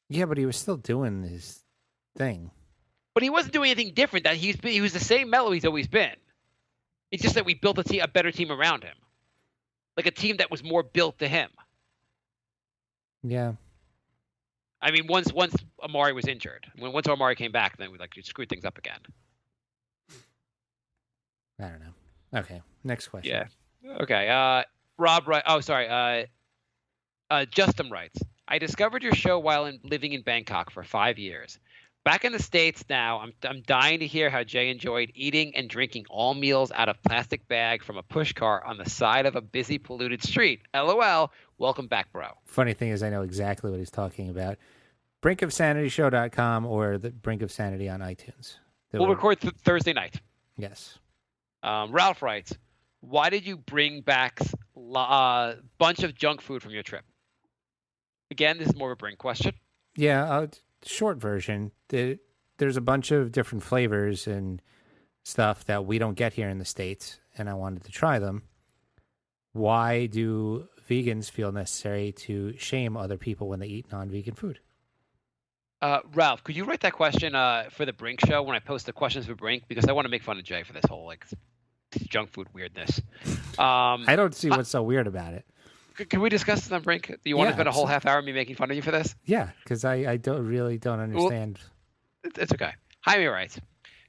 Yeah, but he was still doing his thing. But he wasn't doing anything different. That he was the same Melo he's always been. It's just that we built a better team around him, like a team that was more built to him. Yeah. I mean, once Amari was injured, once Amari came back, then we screwed things up again. I don't know. Okay, next question. Yeah. Okay. Rob, right? Oh, sorry. Justin writes, I discovered your show while living in Bangkok for 5 years. Back in the States now, I'm dying to hear how Jay enjoyed eating and drinking all meals out of plastic bag from a push cart on the side of a busy, polluted street. LOL. Welcome back, bro. Funny thing is, I know exactly what he's talking about. BrinkOfSanityShow.com or the Brink of Sanity on iTunes. We'll record Thursday night. Yes. Ralph writes, why did you bring back a bunch of junk food from your trip? Again, this is more of a Brink question. Yeah, short version. There's a bunch of different flavors and stuff that we don't get here in the States, and I wanted to try them. Why do vegans feel necessary to shame other people when they eat non-vegan food? Ralph, could you write that question for the Brink show when I post the questions for Brink? Because I want to make fun of Jay for this whole junk food weirdness. I don't see what's so weird about it. Can we discuss this on Brink? Do you want to spend a whole half hour me making fun of you for this? Yeah, because I don't understand. Well, it's okay. Jaime writes,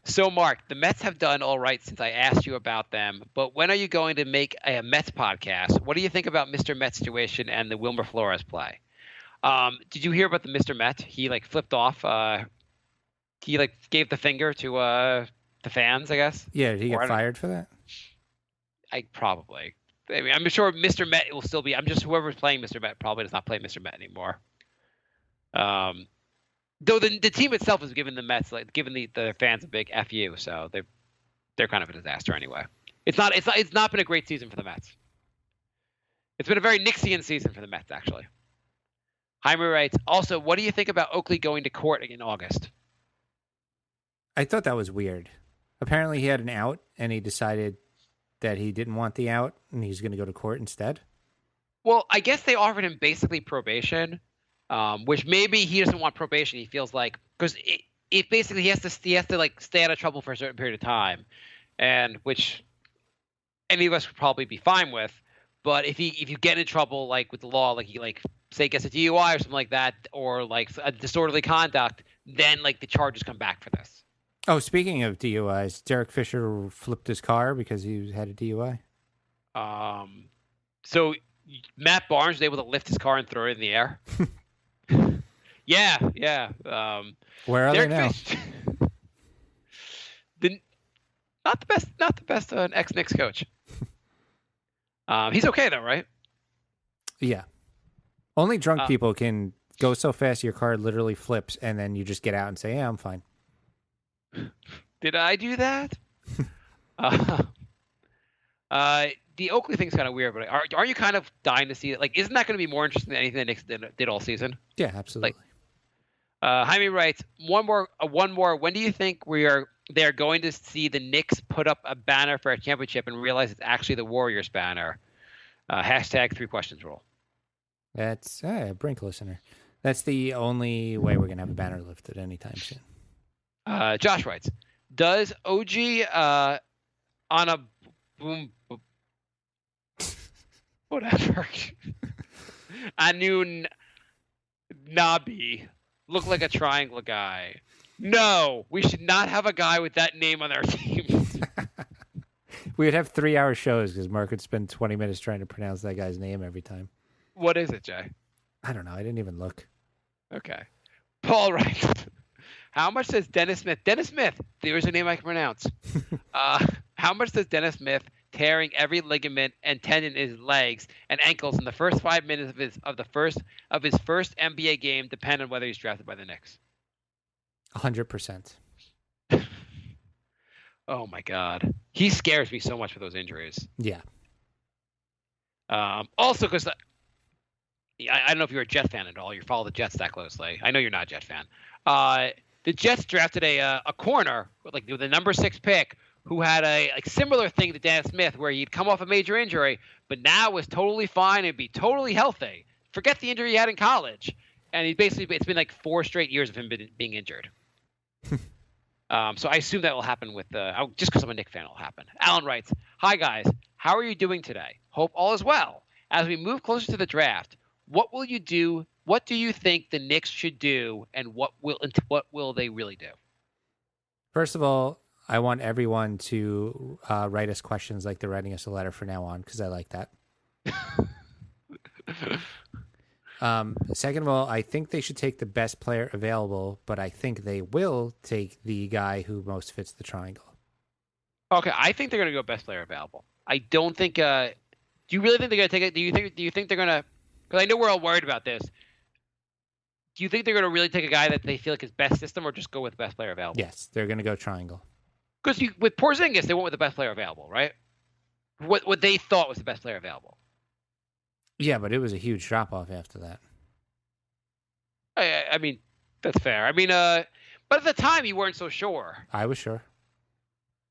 so Mark, the Mets have done all right since I asked you about them, but when are you going to make a Mets podcast? What do you think about Mr. Met situation and the Wilmer Flores play? Did you hear about the Mr. Met? He flipped off. He gave the finger to the fans, I guess. Yeah, did he get fired for that? Probably. I mean, I'm sure Mr. Met will still be. I'm just whoever's playing Mr. Met probably does not play Mr. Met anymore. Though the team itself has given the Mets given the fans a big FU, so they're kind of a disaster anyway. It's not been a great season for the Mets. It's been a very Knicksian season for the Mets actually. Jaime writes, also, what do you think about Oakley going to court in August? I thought that was weird. Apparently he had an out, and he decided that he didn't want the out, and he's going to go to court instead. Well, I guess they offered him basically probation, which maybe he doesn't want probation. He feels like because it basically he has to stay out of trouble for a certain period of time, and which any of us would probably be fine with. But if you get in trouble with the law, he say gets a DUI or something like that, or a disorderly conduct, then the charges come back for this. Oh, speaking of DUIs, Derek Fisher flipped his car because he had a DUI. So Matt Barnes was able to lift his car and throw it in the air. Yeah. Where are Derek they now? Not the best ex-Knicks coach. He's okay though, right? Yeah. Only drunk people can go so fast your car literally flips, and then you just get out and say, "Yeah, I'm fine." Did I do that? The Oakley thing's kind of weird, but aren't you kind of dying to see it? Isn't that going to be more interesting than anything the Knicks did all season? Yeah, absolutely. Jaime writes, one more. When do you think they're going to see the Knicks put up a banner for a championship and realize it's actually the Warriors banner? Hashtag 3 questions rule. That's a Brink listener. That's the only way we're going to have a banner lifted anytime soon. Josh writes, does OG on a boom whatever Anu Nabi look like a triangle guy? No, we should not have a guy with that name on our team. We would have 3-hour shows because Mark would spend 20 minutes trying to pronounce that guy's name every time. What is it, Jay? I don't know. I didn't even look. Okay. Paul writes, how much does Dennis Smith? Dennis Smith, there's a name I can pronounce. How much does Dennis Smith tearing every ligament and tendon in his legs and ankles in the first 5 minutes of his first NBA game depend on whether he's drafted by the Knicks? 100%. Oh my God, he scares me so much with those injuries. Yeah. Also, because I don't know if you're a Jets fan at all. You follow the Jets that closely. I know you're not a Jets fan. The Jets drafted a corner, like with the number 6 pick, who had a similar thing to Dan Smith, where he'd come off a major injury, but now was totally fine and be totally healthy. Forget the injury he had in college, and it's been like 4 straight years of him being injured. So I assume that will happen with just because I'm a Knicks fan, it'll happen. Alan writes, "Hi guys, how are you doing today? Hope all is well. As we move closer to the draft, what will you do? What do you think the Knicks should do, and what will they really do?" First of all, I want everyone to write us questions like they're writing us a letter from now on, because I like that. Second of all, I think they should take the best player available, but I think they will take the guy who most fits the triangle. Okay, I think they're going to go best player available. I don't think. Do you really think they're going to take it? Do you think they're going to? Because I know we're all worried about this. Do you think they're going to really take a guy that they feel like is best system, or just go with the best player available? Yes, they're going to go triangle. Because with Porzingis, they went with the best player available, right? What they thought was the best player available. Yeah, but it was a huge drop off after that. I mean, that's fair. I mean, but at the time you weren't so sure. I was sure.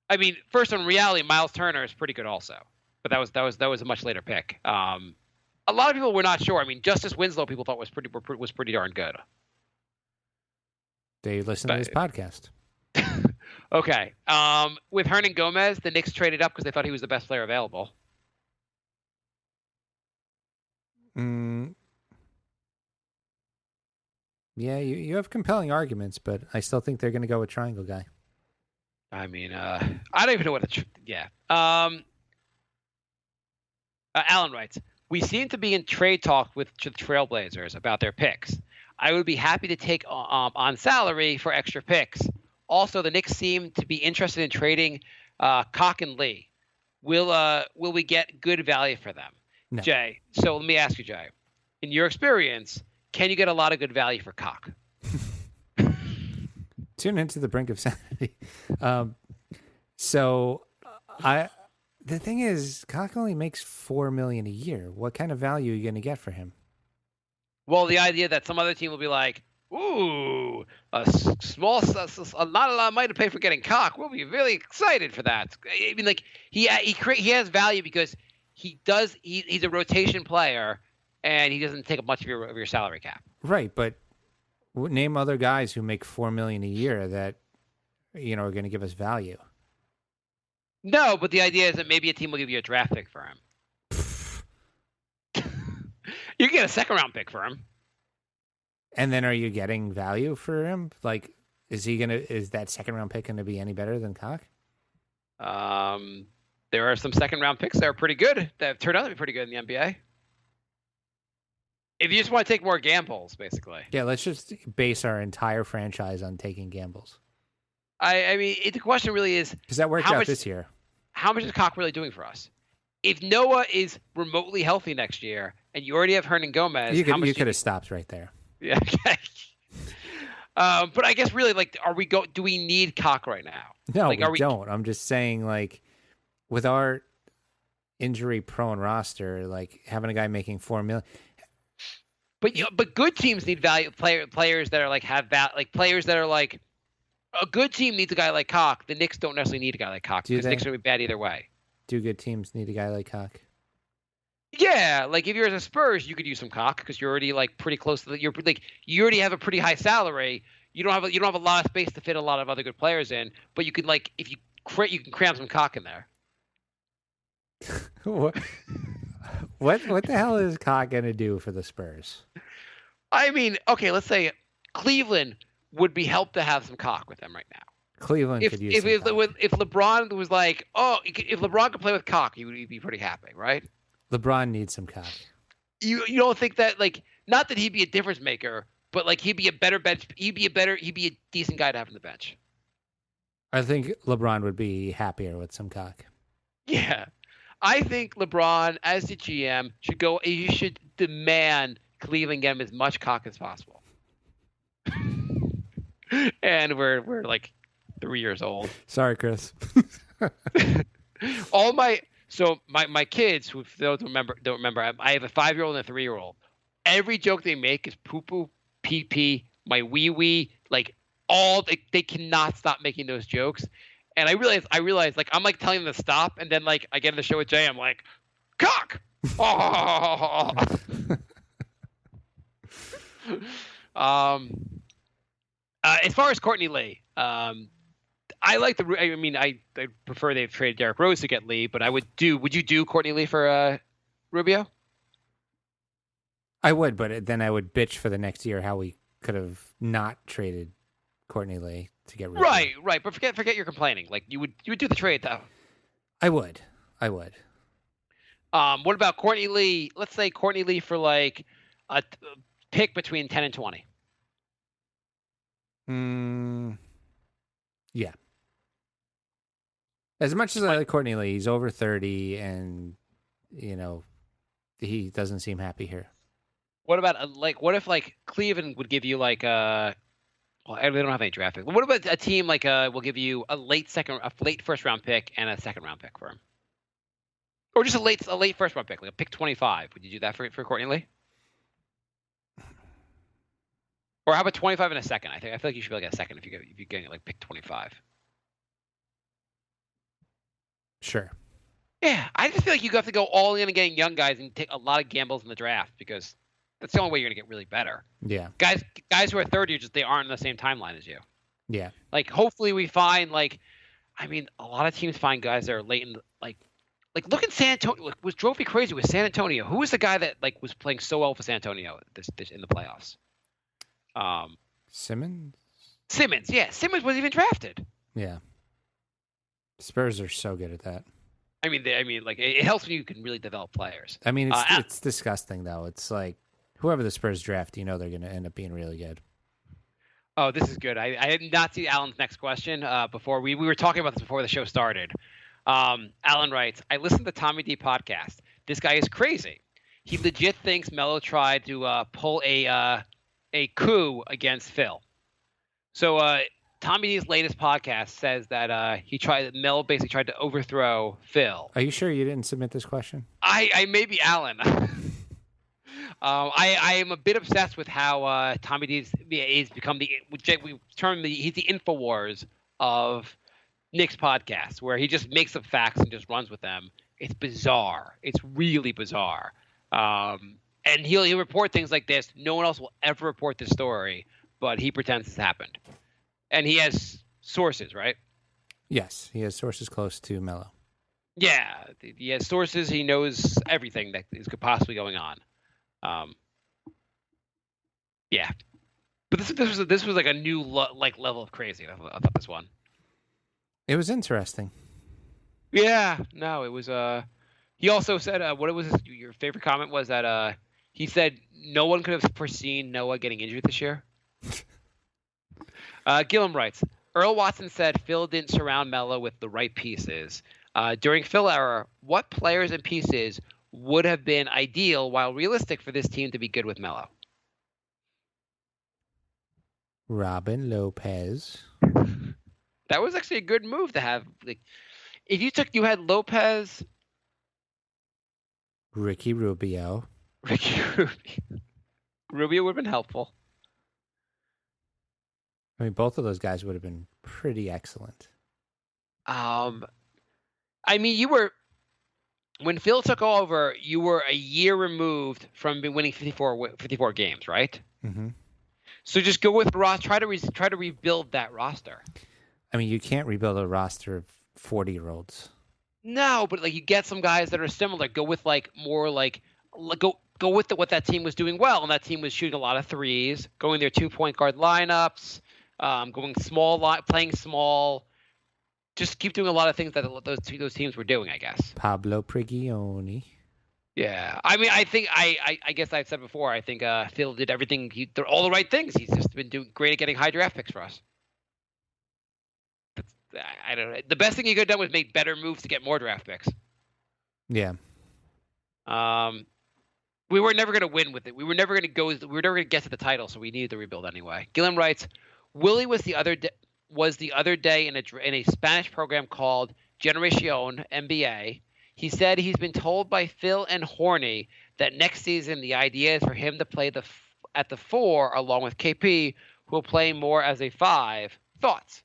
I mean, first in reality, Miles Turner is pretty good also, but that was a much later pick. A lot of people were not sure. I mean, Justice Winslow people thought was pretty darn good. They listened to this podcast. Okay. With Hernan Gomez, the Knicks traded up because they thought he was the best player available. Yeah, you have compelling arguments, but I still think they're going to go with triangle guy. I mean, I don't even know what yeah. Alan writes, "We seem to be in trade talk with the Trailblazers about their picks. I would be happy to take on salary for extra picks. Also, the Knicks seem to be interested in trading Cock and Lee. Will we get good value for them?" No. Jay, so let me ask you, Jay, in your experience, can you get a lot of good value for Cock? Tune into the brink of sanity. The thing is, Cock only makes $4 million a year. What kind of value are you going to get for him? Well, the idea that some other team will be like, "Ooh, not a lot of money to pay for getting Cock. We'll be really excited for that." I mean, like he has value because he's a rotation player and he doesn't take up much of your salary cap. Right, but name other guys who make $4 million a year that are going to give us value. No, but the idea is that maybe a team will give you a draft pick for him. You can get a second-round pick for him. And then are you getting value for him? Like, is that second-round pick going to be any better than Cock? There are some second-round picks that are pretty good, that have turned out to be pretty good in the NBA. If you just want to take more gambles, basically. Yeah, let's just base our entire franchise on taking gambles. I mean, the question really is... Because that worked out this year. How much is Cock really doing for us? If Noah is remotely healthy next year, and you already have Hernan Gomez... You could have stopped right there. Yeah, okay. But I guess really, like, do we need Cock right now? No, like, we don't. I'm just saying, like, with our injury-prone roster, like, having a guy making $4 million... But good teams need value players that are like players that are like a good team needs a guy like Cock. The Knicks don't necessarily need a guy like Cock because the Knicks are gonna be bad either way. Do good teams need a guy like Cock? Yeah, like if you're the Spurs, you could use some Cock because you're already like pretty close to you already have a pretty high salary. You don't have a lot of space to fit a lot of other good players in, but you could like if you can cram some Cock in there. What the hell is Cock going to do for the Spurs? I mean, okay, let's say Cleveland would be helped to have some Cock with them right now. Cleveland could use if some LeBron was like, if LeBron could play with Cock, he'd be pretty happy, right? LeBron needs some Cock. You don't think that, like, not that he'd be a difference maker, but like he'd be a better bench. He'd be a decent guy to have on the bench. I think LeBron would be happier with some Cock. Yeah. I think LeBron, as the GM, should demand Cleveland get him as much Cock as possible. And we're like 3 years old. Sorry, Chris. My kids who don't remember, I have a 5-year-old and a 3-year-old. every joke they make is poo poo, pee pee, my wee wee, like all they cannot stop making those jokes. And I realize like I'm like telling them to stop, and then like I get in the show with Jay, I'm like, cock. Oh. As far as Courtney Lee, I like the. I mean, I prefer they've traded Derrick Rose to get Lee, but would you do Courtney Lee for Rubio? I would, but then I would bitch for the next year how we could have not traded Courtney Lee to get Rubio. Right. But forget your complaining. Like you would do the trade though. I would. What about Courtney Lee? Let's say Courtney Lee for like a pick between 10 and 20. Yeah. As much as I like Courtney Lee, he's over 30, and he doesn't seem happy here. What about what if like Cleveland would give you like well, they don't have any draft pick. What about a team like will give you a late first round pick and a second round pick for him, or just a late first round pick, like a pick 25? Would you do that for Courtney Lee? Or how about 25 and a second? I feel like you should be like a second if you're getting like pick 25. Sure. Yeah, I just feel like you have to go all in on getting young guys and take a lot of gambles in the draft because that's the only way you're gonna get really better. Yeah. Guys who are 30, they aren't on the same timeline as you. Yeah. Like hopefully we find a lot of teams find guys that are late in like look at San Antonio. Was drove me crazy with San Antonio. Who was the guy that was playing so well for San Antonio this in the playoffs? Simmons. Yeah, Simmons wasn't even drafted. Yeah. Spurs are so good at that. I mean, it helps when you can really develop players. I mean, it's disgusting though. It's like whoever the Spurs draft, they're going to end up being really good. Oh, this is good. I did not see Alan's next question before. We were talking about this before the show started. Alan writes, I listened to Tommy D podcast. This guy is crazy. He legit thinks Melo tried to pull a coup against Phil. So Tommy D's latest podcast says that Melo basically tried to overthrow Phil. Are you sure you didn't submit this question? I may be Alan. I am a bit obsessed with how Tommy D has become he's the InfoWars of Knicks podcasts, where he just makes up facts and just runs with them. It's bizarre. It's really bizarre. And he'll report things like this. No one else will ever report this story, but he pretends this happened. And he has sources, right? Yes, he has sources close to Melo. Yeah, he has sources. He knows everything that is possibly going on. Yeah, but this was like a new level of crazy. I thought this one. It was interesting. Yeah, no, it was. He also said, what was your favorite comment was that he said no one could have foreseen Noah getting injured this year. Gillum writes, Earl Watson said Phil didn't surround Melo with the right pieces. During Phil era, what players and pieces would have been ideal while realistic for this team to be good with Melo? Robin Lopez. That was actually a good move to have. Like, if you had Lopez, Ricky Rubio. Rubio would have been helpful. I mean, both of those guys would have been pretty excellent. I mean, when Phil took over, you were a year removed from winning 54 games, right? Mm-hmm. So just go with Ross. Try to rebuild that roster. I mean, you can't rebuild a roster of 40-year-olds. No, but you get some guys that are similar. Go with go with what that team was doing well, and that team was shooting a lot of threes, going their 2-point guard lineups, going small, playing small. Just keep doing a lot of things that those teams were doing, I guess. Pablo Prigioni. Yeah, I mean, I think I guess I've said before. I think Phil did everything. All the right things. He's just been doing great at getting high draft picks for us. I don't know. The best thing he could have done was make better moves to get more draft picks. Yeah. We were never going to win with it. We were never going to get to the title, so we needed to rebuild anyway. Gillen writes, Willie was the other day in a Spanish program called Generación NBA. He said he's been told by Phil and Horny that next season the idea is for him to play at the 4 along with KP, who will play more as a 5. Thoughts?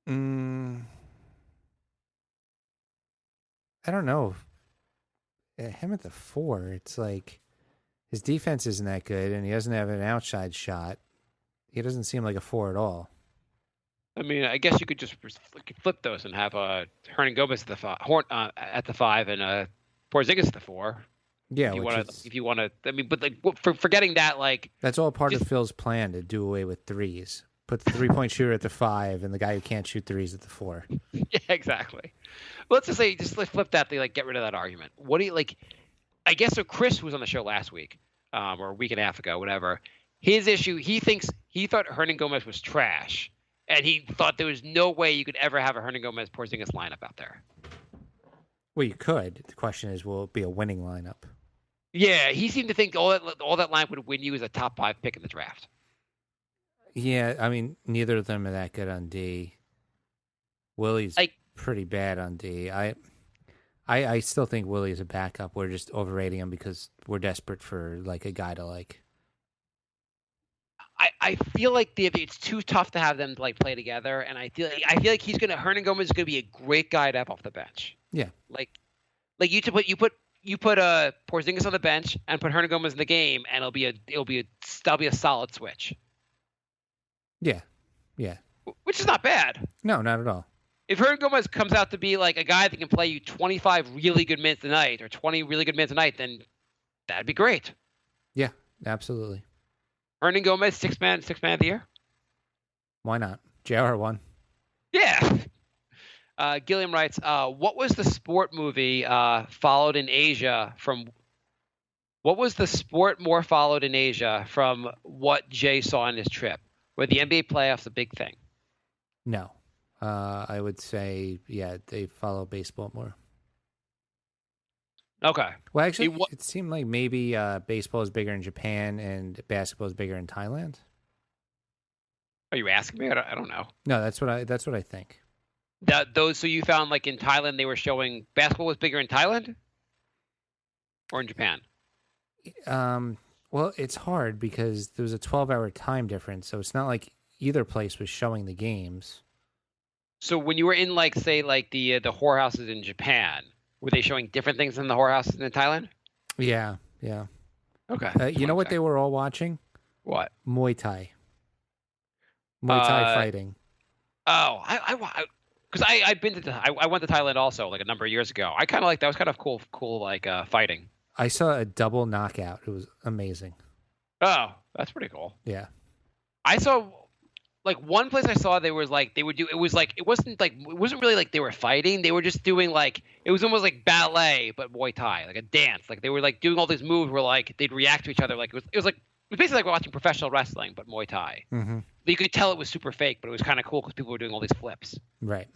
I don't know. Him at the 4, it's like his defense isn't that good, and he doesn't have an outside shot. He doesn't seem like a 4 at all. I mean, I guess you could just flip those and have Hernan Gomez at the 5 and Porzingis at the 4. Yeah, if you want to, I mean, but like for forgetting that, like that's all part of Phil's plan to do away with threes. Put the 3-point shooter at the 5 and the guy who can't shoot threes at the 4. Yeah, exactly. Let's just say, let's flip that. They like get rid of that argument. What do you like? I guess so. Chris was on the show last week, or a week and a half ago, whatever. His issue, he thought Hernan Gomez was trash, and he thought there was no way you could ever have a Hernan Gomez Porzingis lineup out there. Well, you could. The question is, will it be a winning lineup? Yeah, he seemed to think all that lineup would win you as a top 5 pick in the draft. Yeah, I mean, neither of them are that good on D. Willie's pretty bad on D. I still think Willie's a backup. We're just overrating him because we're desperate for like a guy to like. I feel like it's too tough to have them like play together, and I feel like Hernan Gomez is gonna be a great guy to have off the bench. Yeah, like you put Porzingis on the bench and put Hernan Gomez in the game, and it'll be a solid switch. Yeah. Which is not bad. No, not at all. If Hernan Gomez comes out to be like a guy that can play you 25 really good minutes a night or 20 really good minutes a night, then that'd be great. Yeah, absolutely. Hernan Gomez, six man of the year. Why not? JR won. Yeah. Gilliam writes, what was the sport movie followed in Asia from? What was the sport more followed in Asia from what Jay saw on his trip? Were the NBA playoffs a big thing? No. I would say, yeah, they follow baseball more. Okay. Well, actually, it seemed like maybe baseball is bigger in Japan and basketball is bigger in Thailand. Are you asking me? I don't know. No, that's what I think. So you found like in Thailand they were showing basketball was bigger in Thailand or in Japan? Well, it's hard because there was a 12-hour time difference, so it's not like either place was showing the games. So when you were in like say like the whorehouses in Japan, were they showing different things than the whorehouses in Thailand? Yeah. Okay. You know what they were all watching? What? Muay Thai. Muay Thai fighting. Oh, because I went to Thailand also like a number of years ago. I kind of like that. Was kind of cool like fighting. I saw a double knockout. It was amazing. Oh, that's pretty cool. Yeah. I saw like one place I saw it wasn't really like they were fighting. They were just doing like it was almost like ballet but Muay Thai, like a dance. Like they were like doing all these moves where like they'd react to each other. Like it was basically like watching professional wrestling but Muay Thai. Mm-hmm. You could tell it was super fake, but it was kind of cool because people were doing all these flips. Right.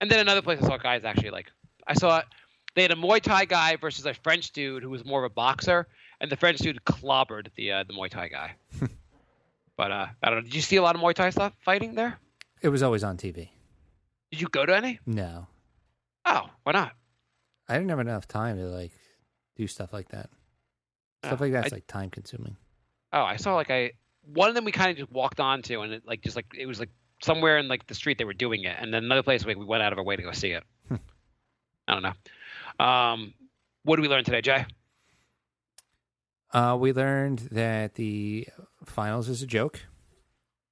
And then another place I saw guys actually like they had a Muay Thai guy versus a French dude who was more of a boxer, and the French dude clobbered the Muay Thai guy. But I don't know. Did you see a lot of Muay Thai stuff fighting there? It was always on TV. Did you go to any? No. Oh, why not? I didn't have enough time to like do stuff like that. Stuff like that's like time consuming. Oh, I saw one of them we kind of just walked onto, and it was like somewhere in like the street they were doing it, and then another place we went out of our way to go see it. I don't know. What did we learn today, Jay? We learned that the finals is a joke.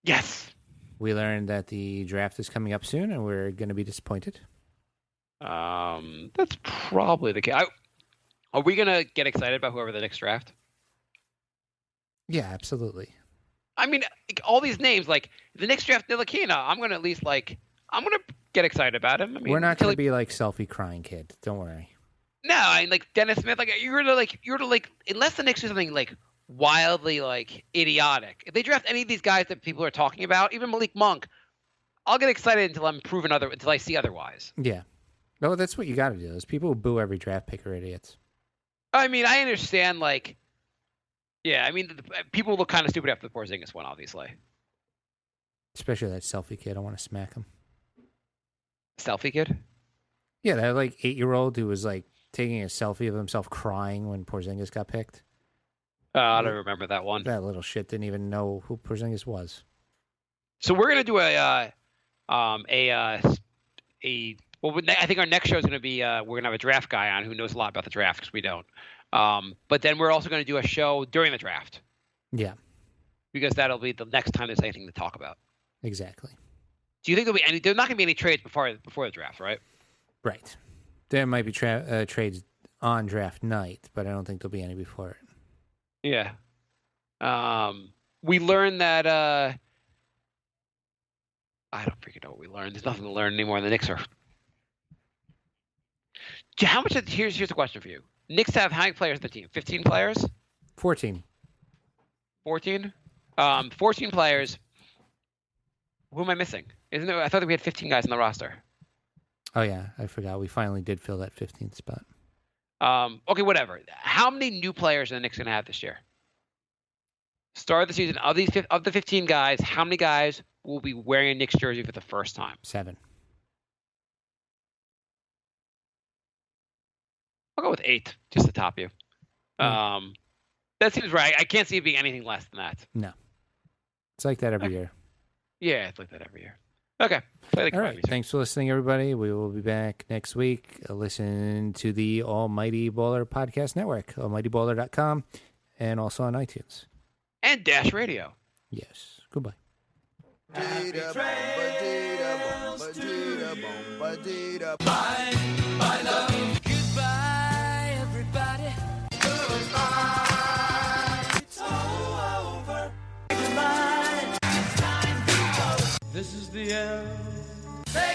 Yes. We learned that the draft is coming up soon, and we're going to be disappointed. That's probably the case. Are we going to get excited about whoever the Knicks draft? Yeah, absolutely. I mean, all these names, like the Knicks draft Ntilikina, I'm going to at least I'm going to get excited about him. I mean, we're not going to be like selfie crying kid. Don't worry. No, I like Dennis Smith. Like you're to unless the Knicks do something like wildly like idiotic. If they draft any of these guys that people are talking about, even Malik Monk, I'll get excited until until I see otherwise. Yeah, no, that's what you got to do. Those people who boo every draft pick are idiots. I mean, I understand. Like, yeah, I mean, people look kind of stupid after the Porzingis one, obviously. Especially that selfie kid. I want to smack him. Selfie kid. Yeah, that like 8-year-old who was like taking a selfie of himself crying when Porzingis got picked. I don't remember that one. That little shit didn't even know who Porzingis was. So we're gonna do I think our next show is gonna be we're gonna have a draft guy on who knows a lot about the draft because we don't. But then we're also gonna do a show during the draft. Yeah, because that'll be the next time there's anything to talk about. exactly. Do you think there'll be any? There's not gonna be any trades before the draft, right? Right. There might be trades on draft night, but I don't think there'll be any before it. Yeah. We learned that I don't freaking know what we learned. There's nothing to learn anymore. The Knicks are. How much? Here's a question for you. Knicks have how many players on the team? 15 players? 14. 14? 14 players. Who am I missing? Isn't it? I thought that we had 15 guys on the roster. Oh yeah, I forgot. We finally did fill that 15th spot. Okay, whatever. How many new players are the Knicks gonna have this year? Start of the season of the 15 guys. How many guys will be wearing a Knicks jersey for the first time? 7. I'll go with 8, just to top you. That seems right. I can't see it being anything less than that. No. It's like that every year. Yeah, it's like that every year. Okay. Play the All right. music. Thanks for listening, everybody. We will be back next week. Listen to the Almighty Baller Podcast Network, almightyballer.com, and also on iTunes. And Dash Radio. Yes. Goodbye. Goodbye, everybody. Goodbye. It's all over. Goodbye. It's time to go. This is the end. Say